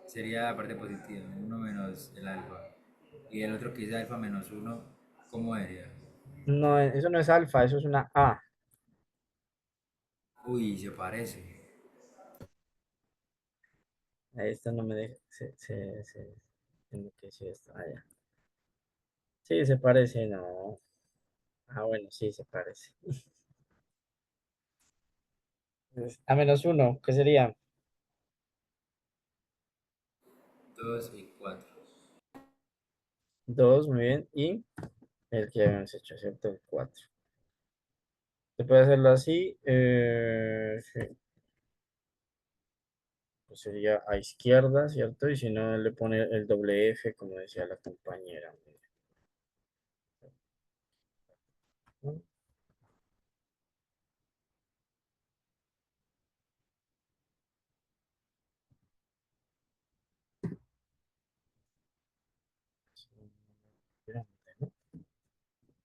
sería la parte positiva, 1 menos el alfa. Y el otro que dice alfa menos 1, ¿cómo sería? No, eso no es alfa, eso es una A. Uy, se parece. Esto no me deja. Tengo que decir esto. Ya. Sí, se parece, no. Ah, bueno, sí, se parece. A menos uno, ¿qué sería? 2 y 4. Dos, muy bien. Y el que habíamos hecho, ¿cierto? El cuatro. Se puede hacerlo así. Sí, pues sería a izquierda, ¿cierto? Y si no, le pone el doble F, como decía la compañera. ¿No?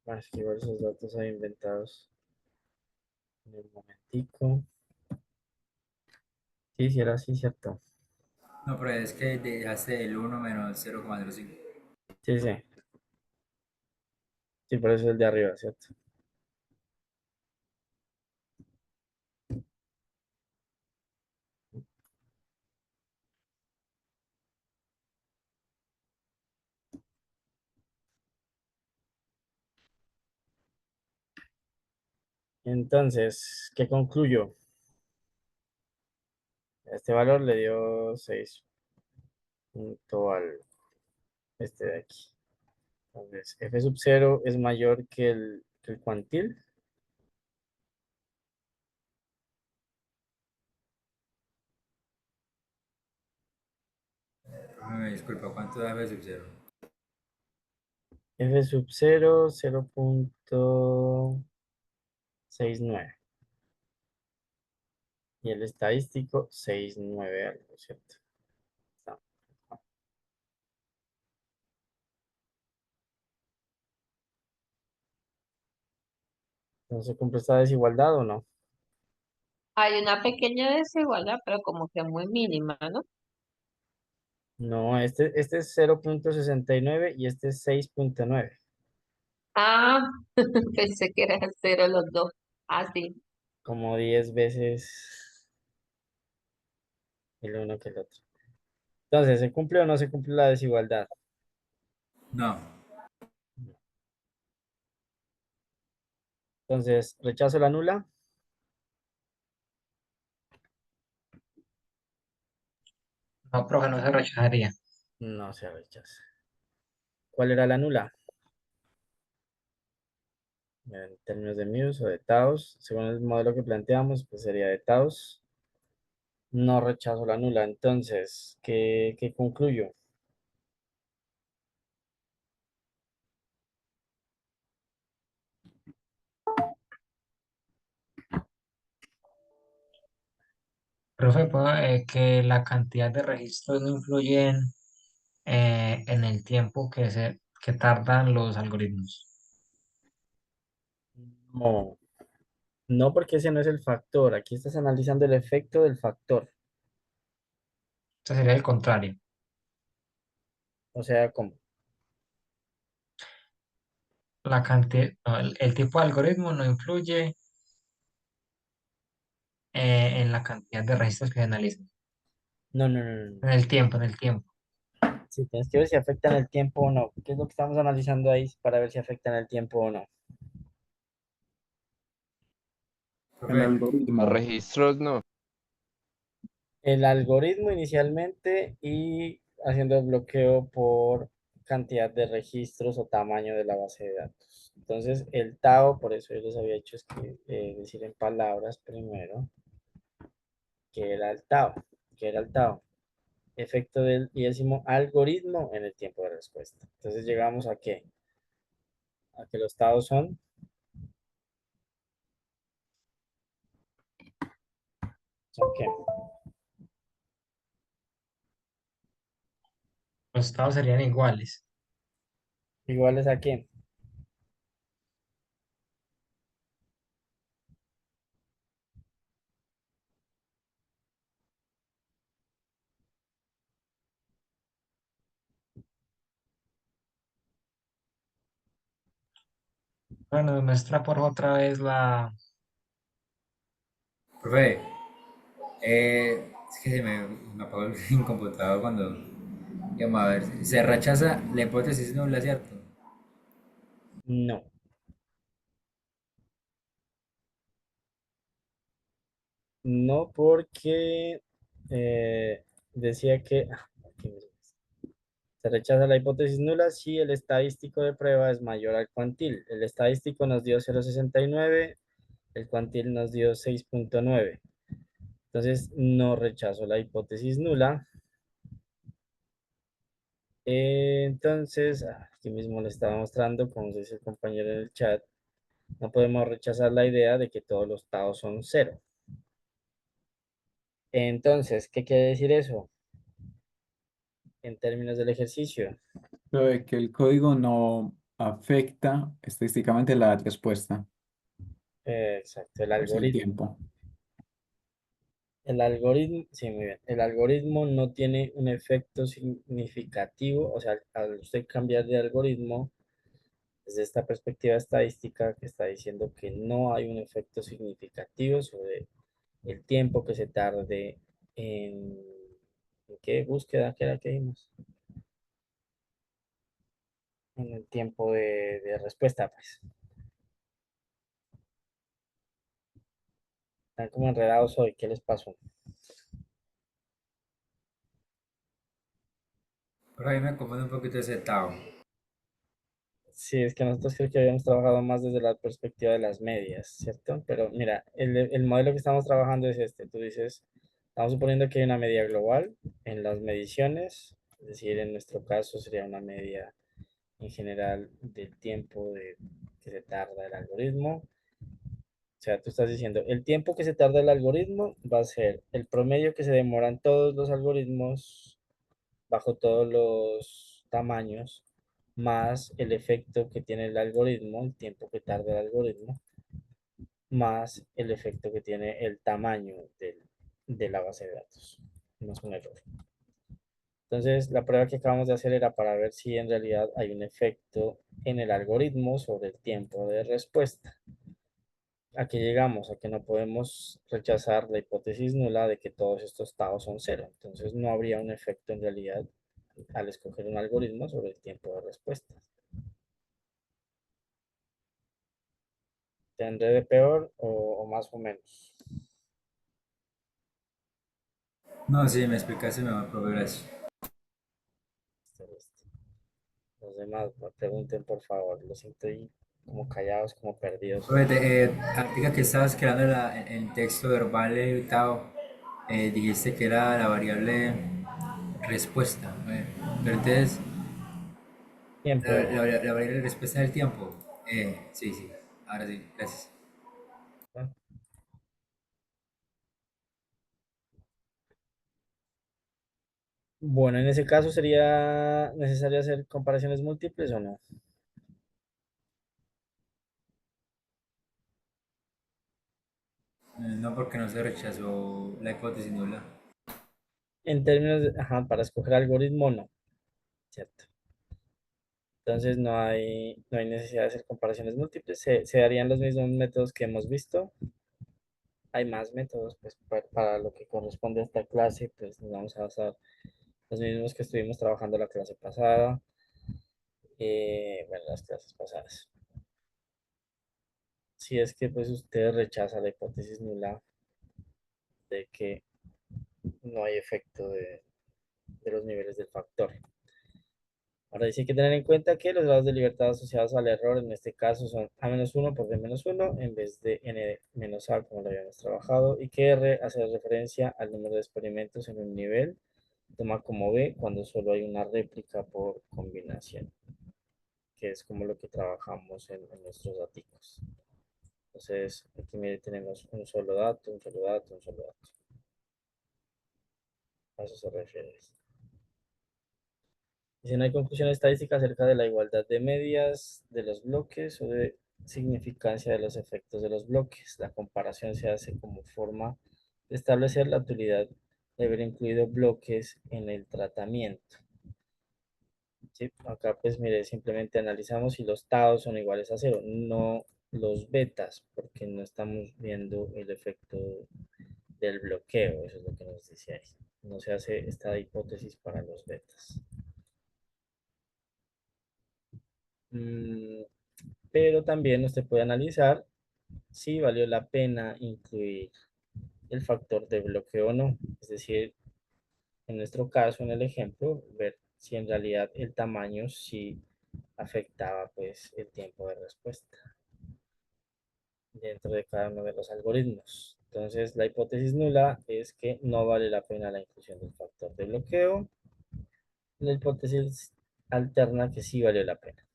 Para escribir esos datos ahí inventados en el momentico. Sí, sí era así, ¿cierto? No, pero es que dejaste el 1 menos 0,05. Sí, sí. Sí, por eso es el de arriba, ¿cierto? Entonces, ¿qué concluyo? Este valor le dio 6 punto al este de aquí. Entonces, f sub 0 es mayor que el cuantil. Me disculpa, ¿cuánto da F sub 0? F sub 0, 0,69. Y el estadístico, 6,9 algo, ¿cierto? Está. ¿No se cumple esta desigualdad o no? Hay una pequeña desigualdad, pero como que muy mínima, ¿no? No, este es 0,69 y este es 6,9. Ah, pensé que era cero los dos. Ah, sí. Como 10 veces el uno que el otro. Entonces, ¿se cumple o no se cumple la desigualdad? No. Entonces, ¿rechazo la nula? No, profe, no se rechazaría. No se rechaza. ¿Cuál era la nula? En términos de Muse o de Taos, según el modelo que planteamos, pues sería de Taos. No rechazo la nula. Entonces, ¿qué concluyo? Profe, que la cantidad de registros no influyen en el tiempo que tardan los algoritmos. No, no porque ese no es el factor. Aquí estás analizando el efecto del factor. Esto sería el contrario. O sea, como La cantidad, no, el tipo de algoritmo no influye en la cantidad de registros que se analizan. no, no, no, no. En el tiempo, en el tiempo. Sí, tienes que ver si afecta en el tiempo o no. ¿Qué es lo que estamos analizando ahí para ver si afecta en el tiempo o no? El Profe, Los algoritmo. registros no. El algoritmo inicialmente y haciendo el bloqueo por cantidad de registros o tamaño de la base de datos. Entonces, el Tao, por eso yo les había hecho decir en palabras primero, que era el Tao, que era el Tao. Efecto del y decimos algoritmo en el tiempo de respuesta. Entonces, llegamos a qué? A que los Taos son qué? Los estados serían iguales. Iguales a qué? Bueno, muestra por otra vez profe, es que me apagó el computador cuando, digamos, a ver, se rechaza la hipótesis nula, ¿cierto? No, no porque decía que aquí mismo. Se rechaza la hipótesis nula si el estadístico de prueba es mayor al cuantil. El estadístico nos dio 0,69, el cuantil nos dio 6,9. Entonces, no rechazo la hipótesis nula. Entonces, aquí mismo le estaba mostrando, como dice el compañero en el chat, no podemos rechazar la idea de que todos los taos son cero. Entonces, ¿qué quiere decir eso en términos del ejercicio? Lo de que el código no afecta estadísticamente la respuesta, Exacto, el pues el algoritmo. tiempo. El algoritmo, sí, muy bien. El algoritmo no tiene un efecto significativo, o sea, al usted cambiar de algoritmo, desde esta perspectiva estadística que está diciendo que no hay un efecto significativo sobre el tiempo que se tarde en, ¿en qué búsqueda que era que vimos? En el tiempo de respuesta, pues. Están como enredados hoy, ¿qué les pasó? Pero a mí me confunde un poquito ese Tao. Sí, es que nosotros creo que habíamos trabajado más desde la perspectiva de las medias, ¿cierto? Pero mira, el modelo que estamos trabajando es este. Tú dices, estamos suponiendo que hay una media global en las mediciones, es decir, en nuestro caso sería una media en general del tiempo que se tarda el algoritmo. O sea, tú estás diciendo, el tiempo que se tarda el algoritmo va a ser el promedio que se demoran todos los algoritmos bajo todos los tamaños, más el efecto que tiene el algoritmo, el tiempo que tarda el algoritmo, más el efecto que tiene el tamaño de la base de datos. No es un error. Entonces, la prueba que acabamos de hacer era para ver si en realidad hay un efecto en el algoritmo sobre el tiempo de respuesta. Aquí llegamos a que no podemos rechazar la hipótesis nula de que todos estos taos son cero. Entonces, no habría un efecto en realidad al escoger un algoritmo sobre el tiempo de respuesta. ¿Tendré de peor o más o menos? No, sí, me explicaste mejor, profe, gracias. Este. Los demás pregunten por favor. Los siento ahí como callados, como perdidos hoy. Profe, ahorita que estabas creando el texto verbal de Tao, dijiste que era la variable respuesta. Pero entonces, Tiempo. la variable respuesta del tiempo. Sí, sí, ahora sí, gracias. ¿No? Bueno, en ese caso sería necesario hacer comparaciones múltiples o no. No, porque no se rechazó la hipótesis nula. En términos de, ajá, para escoger algoritmo, no, ¿cierto? Entonces no hay necesidad de hacer comparaciones múltiples. Se darían los mismos métodos que hemos visto. Hay más métodos, pues para lo que corresponde a esta clase, pues nos vamos a basar los mismos que estuvimos trabajando la clase pasada. Bueno, las clases pasadas. Si es que pues usted rechaza la hipótesis nula de que no hay efecto de los niveles del factor. Ahora dice que tener en cuenta que los grados de libertad asociados al error en este caso son A-1 por D-1 en vez de N-A como lo habíamos trabajado y que R hace referencia al número de experimentos en un nivel, toma como B cuando solo hay una réplica por combinación, que es como lo que trabajamos en nuestros datos. Entonces, aquí mire, tenemos un solo dato, un solo dato, un solo dato. A eso se refiere. Dice, no hay conclusión estadística acerca de la igualdad de medias de los bloques o de significancia de los efectos de los bloques. La comparación se hace como forma de establecer la utilidad de haber incluido bloques en el tratamiento. ¿Sí? Acá pues mire, simplemente analizamos si los taos son iguales a cero, no los betas, porque no estamos viendo el efecto del bloqueo, eso es lo que nos dice ahí. No se hace esta hipótesis para los betas. Pero también usted puede analizar si valió la pena incluir el factor de bloqueo o no. Es decir, en nuestro caso, en el ejemplo, ver si en realidad el tamaño sí afectaba pues el tiempo de respuesta dentro de cada uno de los algoritmos. Entonces, la hipótesis nula es que no vale la pena la inclusión del factor de bloqueo. La hipótesis alterna que sí valió la pena.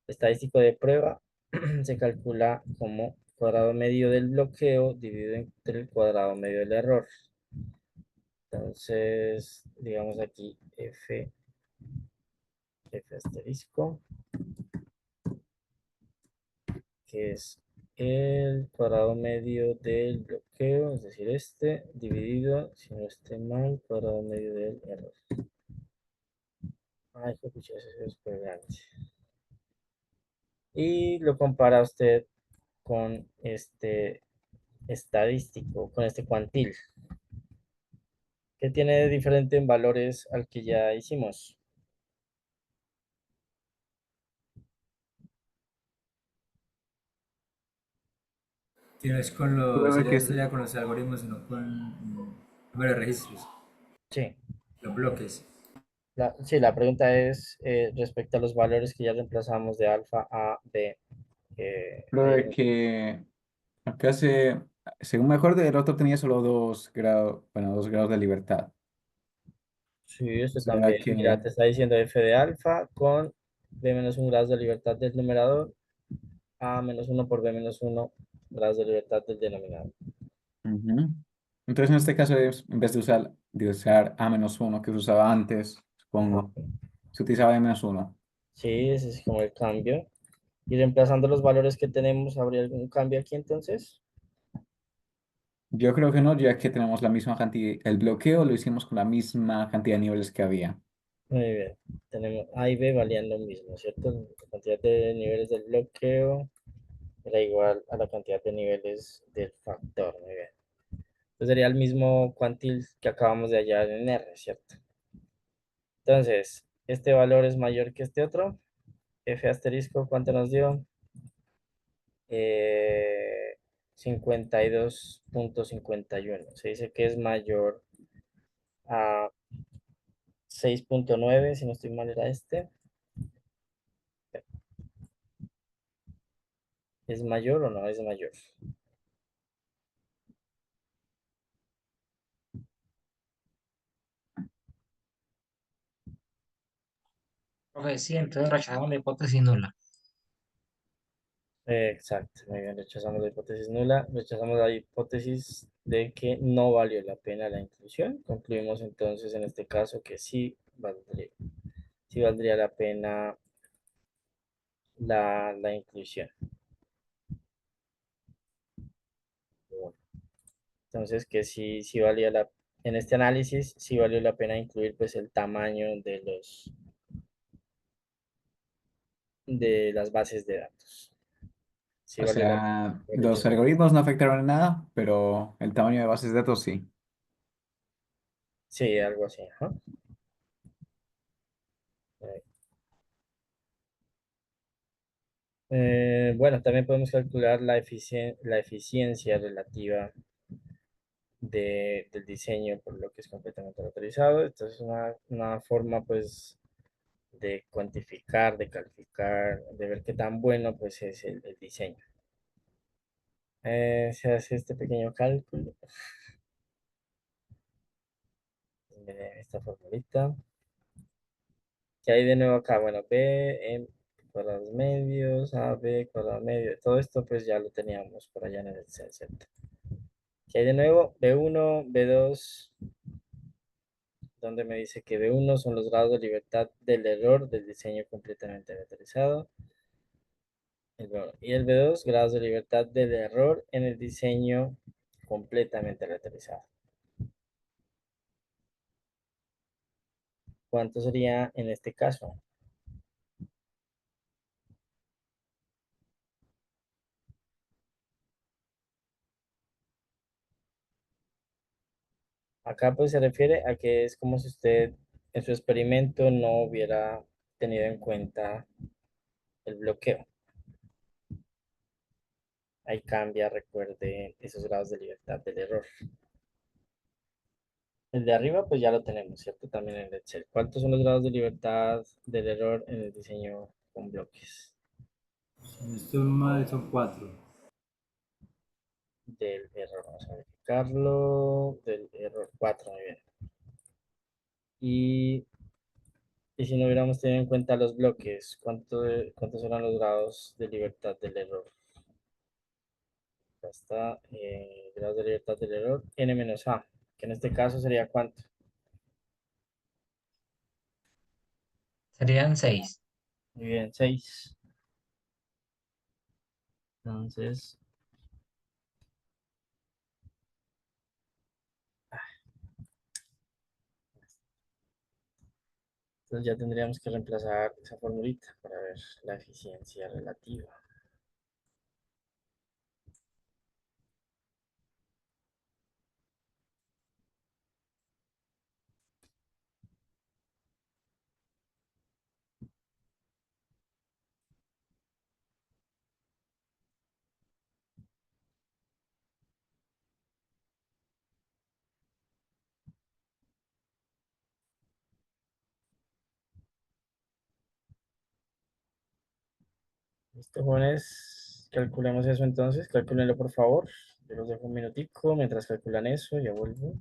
Estadístico de prueba se calcula como cuadrado medio del bloqueo dividido entre el cuadrado medio del error. Entonces, digamos aquí F asterisco, que es el cuadrado medio del bloqueo, es decir, este, dividido, si no esté mal, cuadrado medio del error. Ay, qué pucha, eso es súper grande. Y lo compara usted con este estadístico, con este cuantil. ¿Qué tiene de diferente en valores al que ya hicimos? Que no es con los, Pruebe que sería con los algoritmos, sino con número de registros, Sí, los bloques. sí, la pregunta es respecto a los valores que ya reemplazamos de alfa a b. pruebe que acá según me acuerdo, el otro tenía solo 2 grados, bueno, 2 grados de libertad. Sí, O esto sea también. Mira, que, te está diciendo f de alfa con b-1 grados de libertad del numerador a-1 por b-1 grados de libertad del denominador. ujú. Entonces en este caso, en vez de usar A-1 que se usaba antes, Ajá. supongo, se utilizaba A-1. Sí, ese es como el cambio. Y reemplazando los valores que tenemos, ¿habría algún cambio aquí entonces? Yo creo que no, ya que tenemos la misma cantidad, el bloqueo lo hicimos con la misma cantidad de niveles que había. Muy bien. Tenemos A y B valían lo mismo, ¿cierto? La cantidad de niveles del bloqueo era igual a la cantidad de niveles del factor. Muy bien. Entonces sería el mismo cuantil que acabamos de hallar en R, ¿cierto? Entonces, este valor es mayor que este otro. F asterisco, ¿cuánto nos dio? 52.51. Se dice que es mayor a 6.9, si no estoy mal, era este. ¿Es mayor o no es mayor? Profe, sí, entonces rechazamos la hipótesis nula. Exacto, muy bien, rechazamos la hipótesis nula, rechazamos la hipótesis de que no valió la pena la inclusión. Concluimos entonces en este caso que sí valdría la pena la inclusión. Bueno, entonces que sí valía en este análisis sí valió la pena incluir pues el tamaño de las bases de datos. Sí O valió la sea, pena. los algoritmos no afectaron en nada, pero el tamaño de bases de datos sí. Sí, algo así. Ajá. Bueno, también podemos calcular la eficiencia relativa del diseño por lo que es completamente autorizado. Esta es una forma pues de cuantificar, de calificar, de ver qué tan bueno pues es el diseño. Se hace este pequeño cálculo de esta formulita. ¿Qué hay de nuevo acá? Bueno, B en cuadrados medios, A, B cuadrado medio. Todo esto pues ya lo teníamos por allá en el Excel, ¿cierto? ¿Qué hay de nuevo? B1, B2, donde me dice que B1 son los grados de libertad del error del diseño completamente vectorizado. Y el B2, grados de libertad del error en el diseño completamente vectorizado. ¿Cuánto sería en este caso? Acá pues se refiere a que es como si usted en su experimento no hubiera tenido en cuenta el bloqueo. Ahí cambia, recuerde, esos grados de libertad del error. El de arriba pues ya lo tenemos, ¿cierto? También en el Excel. ¿Cuántos son los grados de libertad del error en el diseño con bloques? Si no estoy mal, son 4. Del error, vamos a verificarlo. Del error 4, muy bien. Y si no hubiéramos tenido en cuenta los bloques, ¿cuántos eran los grados de libertad del error? Acá está, grados de libertad del error, n-a, que en este caso sería ¿cuánto? Serían 6. Muy bien, 6. Entonces, entonces ya tendríamos que reemplazar esa formulita para ver la eficiencia relativa. Listo, jóvenes, calculemos eso entonces, calculenlo por favor. Yo los dejo un minutico mientras calculan eso, ya vuelvo.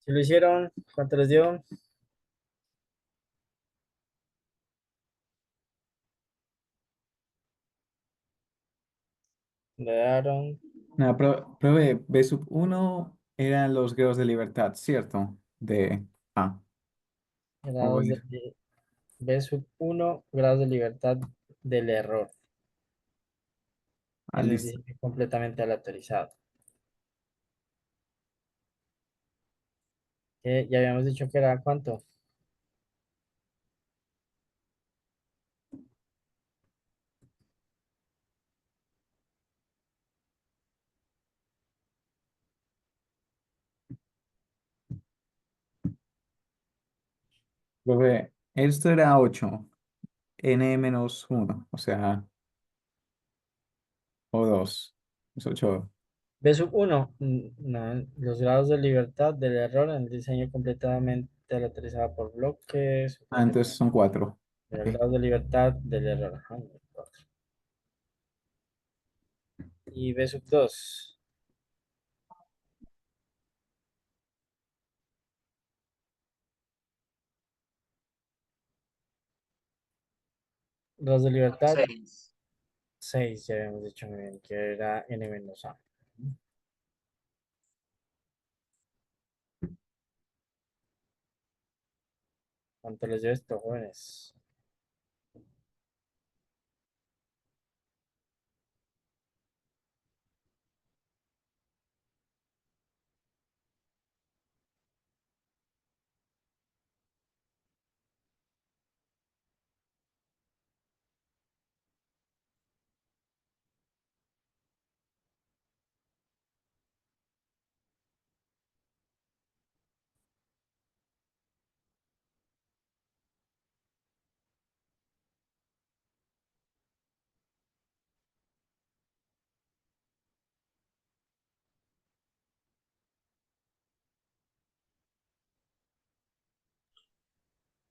Si lo hicieron, ¿cuánto les dio? Le daron Nada, profe, B sub 1 eran los grados de libertad, ¿cierto? De A. O grados de B sub 1, grados de libertad del error en el listo. diseño completamente aleatorizado. Que ya habíamos dicho que era ¿cuánto? Profe, esto era 8 n menos 1, o sea, o 2, es 8. B sub 1, no, los grados de libertad del error en el diseño completamente aleatorizado por bloques. Entonces son 4. El grado de libertad del error. Ajá, 4. Y B sub 2, grados de libertad 6. 6, ya habíamos dicho muy bien, que era n menos a. ¿Cuánto les dio esto, jóvenes?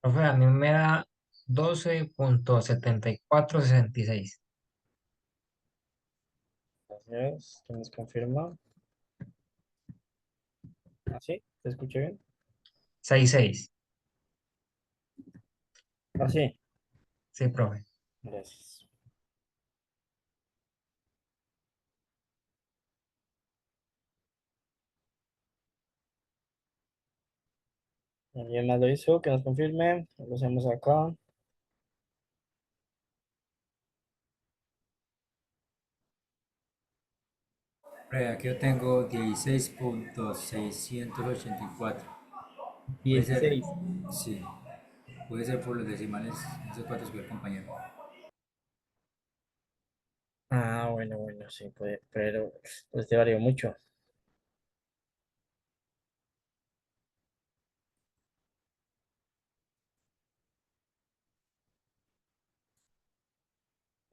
Profe, a mí me da 12.7466. Gracias. ¿Quién nos confirma? ¿Ah, sí? ¿Te escuché bien? 66. Ah, sí. Sí, profe. Gracias. ¿Alguien más lo hizo? Que nos confirme. Lo hacemos acá. Aquí yo tengo 16.684. Puede ser, 16. sí, puede ser por los decimales, no sé cuántos fue el compañero. Ah, bueno, bueno, sí, puede, pero pues te varió mucho.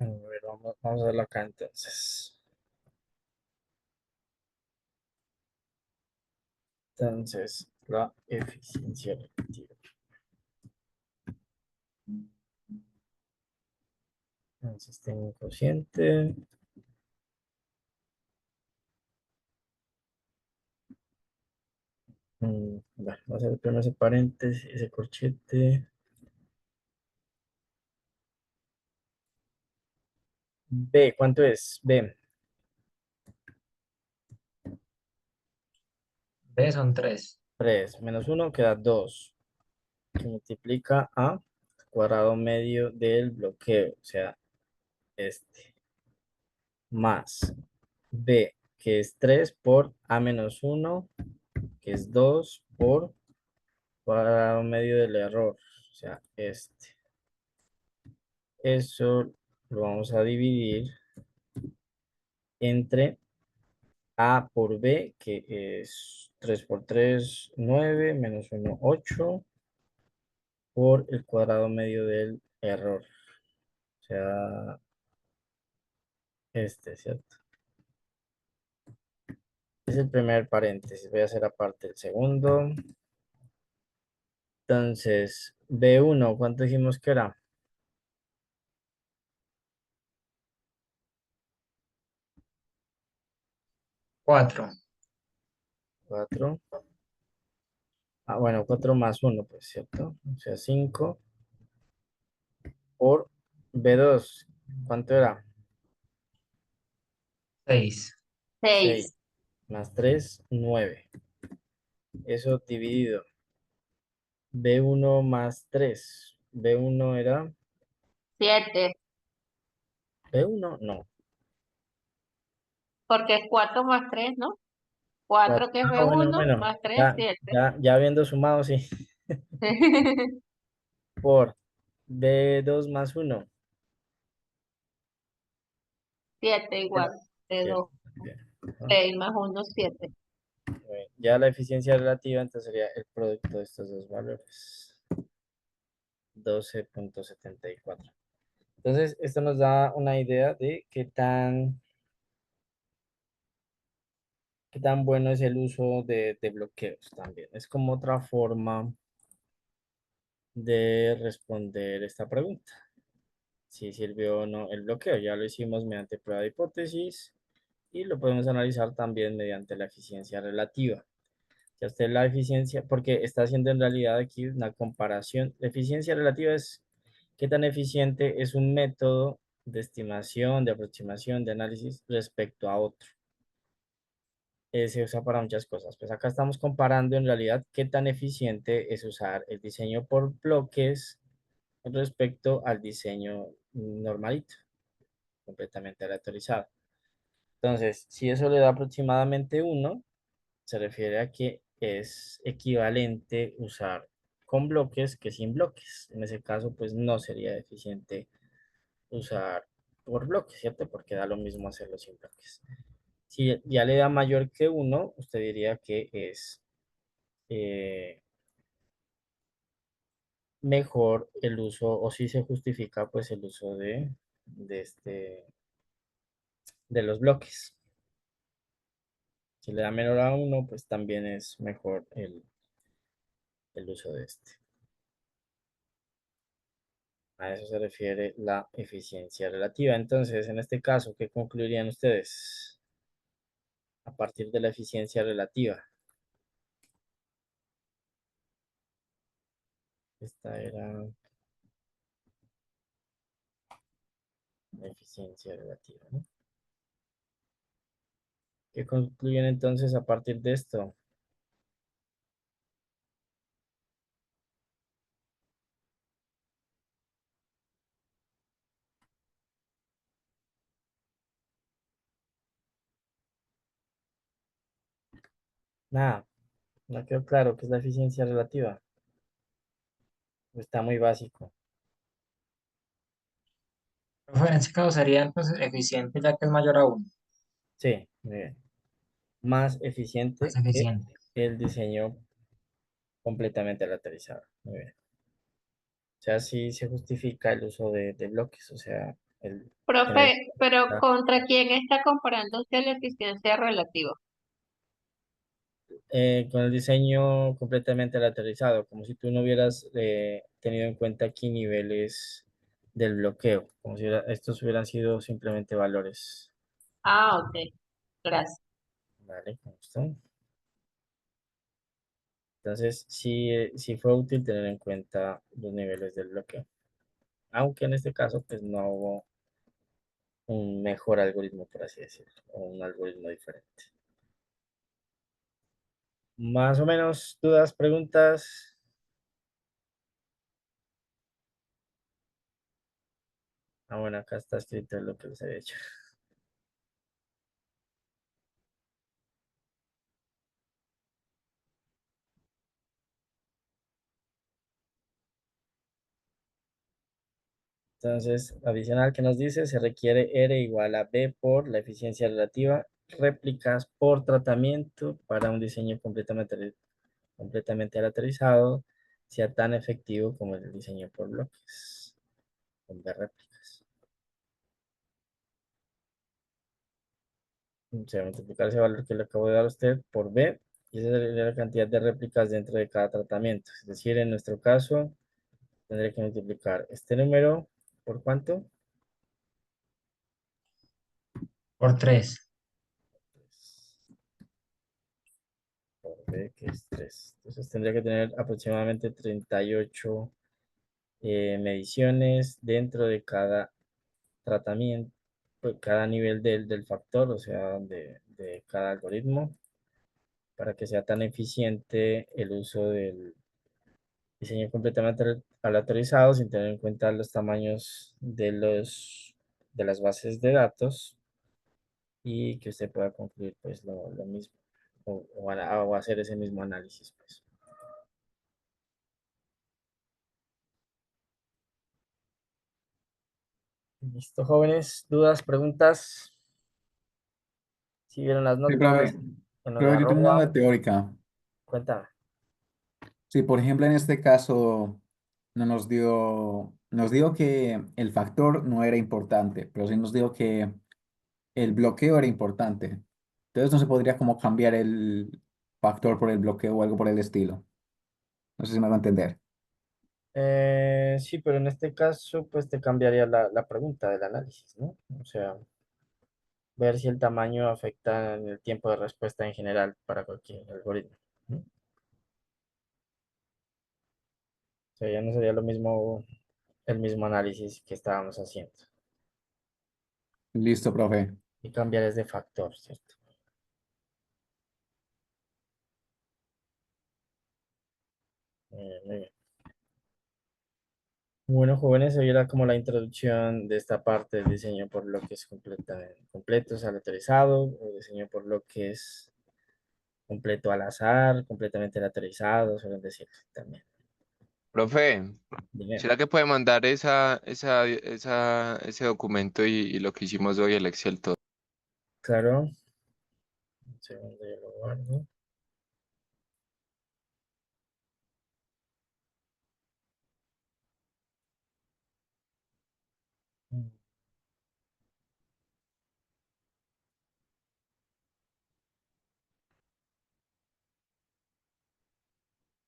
A ver, vamos a verlo acá entonces. Entonces, la eficiencia relativa. Entonces, tengo un cociente. Bueno, vamos a hacer primero ese paréntesis, ese corchete. B, ¿cuánto es? B, B son 3. 3 menos uno queda 2, que multiplica a cuadrado medio del bloqueo, o sea, este, más B, que es 3 por A menos uno, que es 2 por cuadrado medio del error, o sea, este. Eso lo vamos a dividir entre A por B, que es 3 por 3 9 menos uno 8 por el cuadrado medio del error. O sea, este, ¿cierto? Es el primer paréntesis. Voy a hacer aparte el segundo. Entonces, B1, ¿cuánto dijimos que era? 4. 4. Ah, bueno, 4 más uno, pues, ¿cierto? O sea, 5 por B2. ¿Cuánto era? 6. 6 6, más 3, 9. Eso dividido. B1 más 3. B1 era... 7, B1, no. porque es 4 más 3, ¿no? 4. 4 que es Ah, bueno, B1 bueno. más 3, Ya, 7. ya habiendo sumado, sí. Por B2 más uno. 7 igual de 2. 6 más 1, 7. Ya la eficiencia relativa, entonces sería el producto de estos dos valores. 12.74. Entonces, esto nos da una idea de qué tan bueno es el uso de bloqueos también. Es como otra forma de responder esta pregunta. Si sirvió o no el bloqueo. Ya lo hicimos mediante prueba de hipótesis y lo podemos analizar también mediante la eficiencia relativa. Ya usted la eficiencia, porque está haciendo en realidad aquí una comparación. La eficiencia relativa es qué tan eficiente es un método de estimación, de aproximación, de análisis respecto a otro. Se usa para muchas cosas. Pues acá estamos comparando en realidad qué tan eficiente es usar el diseño por bloques respecto al diseño normalito, completamente aleatorizado. Entonces, si eso le da aproximadamente 1, se refiere a que es equivalente usar con bloques que sin bloques. En ese caso, pues no sería eficiente usar por bloques, ¿cierto? Porque da lo mismo hacerlo sin bloques. Si ya le da mayor que 1, usted diría que es eh, mejor el uso, o si se justifica, pues el uso de los bloques. Si le da menor a 1, pues también es mejor el uso de este. A eso se refiere la eficiencia relativa. Entonces, en este caso, ¿qué concluirían ustedes a partir de la eficiencia relativa? Esta era la eficiencia relativa, ¿no? ¿Qué concluyen entonces a partir de esto? Nada, no quedó claro qué es la eficiencia relativa. Está muy básico. Profe, en ese caso sería entonces eficiente ya que es mayor a 1. Sí, muy bien. Más Más eficiente que eficiente. el diseño completamente aleatorizado. Muy bien. O sea, sí se justifica el uso de bloques, o sea, el tener Profe, pero ¿contra quién está comparando usted la eficiencia relativa? con el diseño completamente aleatorizado, como si tú no hubieras tenido en cuenta aquí niveles del bloqueo, como si estos hubieran sido simplemente valores. Ah, ok, gracias. Vale, con gusto. Entonces, sí, sí fue útil tener en cuenta los niveles del bloqueo, aunque en este caso, pues no hubo un mejor algoritmo, por así decirlo, o un algoritmo diferente. Más o menos, dudas, preguntas. Ah, bueno, acá está escrito lo que les había hecho. Entonces, adicional que nos dice, se requiere R igual a B por la eficiencia relativa, réplicas por tratamiento para un diseño completamente aleatorizado, sea tan efectivo como el diseño por bloques, con B réplicas. Se va a multiplicar ese valor que le acabo de dar a usted por B, y esa es la cantidad de réplicas dentro de cada tratamiento. Es decir, en nuestro caso, tendré que multiplicar este número por ¿cuánto? Por 3. Por B, que es 3. Entonces tendría que tener aproximadamente 38 mediciones dentro de cada tratamiento, pues, cada nivel del factor, o sea, de cada algoritmo, para que sea tan eficiente el uso del diseño completamente aleatorizado sin tener en cuenta los tamaños de las bases de datos y que usted pueda concluir pues lo mismo o hacer ese mismo análisis pues. Listo, jóvenes, dudas, preguntas. Si vieron las Sí, notas, profe. que nos Profe, yo tengo una arroba, duda teórica. cuéntame. Sí, por ejemplo, en este caso no nos dijo que el factor no era importante, pero sí nos dijo que el bloqueo era importante. Entonces no se podría como cambiar el factor por el bloqueo o algo por el estilo. No sé si me va a entender. Sí, pero en este caso, pues te cambiaría la pregunta del análisis, ¿no? O sea, ver si el tamaño afecta en el tiempo de respuesta en general para cualquier algoritmo, ¿no? O sea, ya no sería lo mismo el mismo análisis que estábamos haciendo. Listo, profe. Y cambiar es de factor, ¿cierto? Muy bien. Bueno, jóvenes, hoy era como la introducción de esta parte del diseño por bloques completos aleatorizado, o diseño por bloques completo al azar, completamente aleatorizado, suelen decir también. Profe, Bien, ¿será que puede mandar ese documento y lo que hicimos hoy, el Excel todo? claro. Un segundo, yo lo guardo.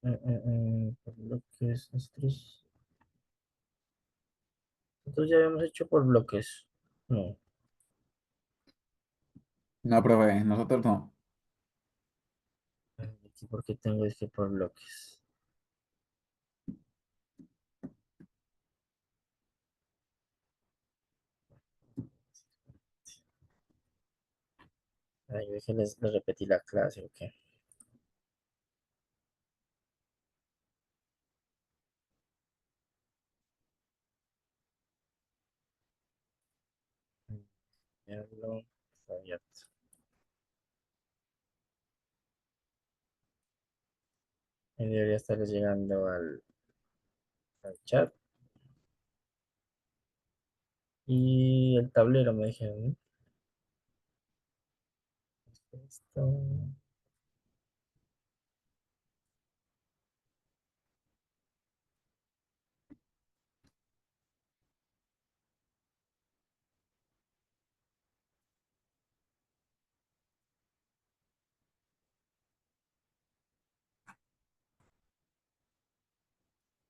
Mm, por bloques, nosotros ya habíamos hecho por bloques. No, No, profe, nosotros no. aquí porque tengo es que por bloques. Ay, les repetí la clase, ok. Enviarlo, está abierto. Ahí debería estar llegando al chat. Y el tablero me dijeron, ¿no? Esto.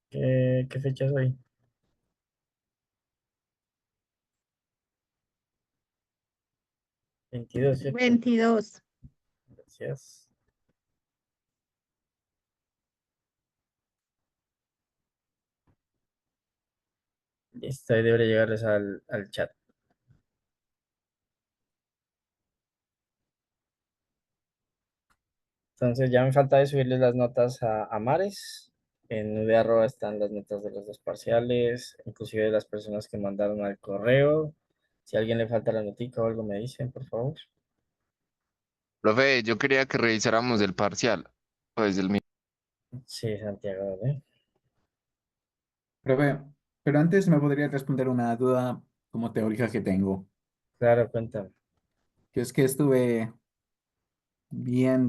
¿Qué fecha es hoy? 22, ¿cierto? 22. Gracias. Listo, ahí debería llegarles al chat. Entonces ya me falta de subirles las notas a Mares. En Nube Arroba están las notas de los dos parciales, inclusive de las personas que mandaron al correo. Si a alguien le falta la notica o algo me dicen, por favor. Profe, yo quería que revisáramos el parcial, pues el mío. Sí, Santiago, ¿eh? Profe, pero antes me podría responder una duda como teórica que tengo, Claro, cuéntame. que es que estuve viendo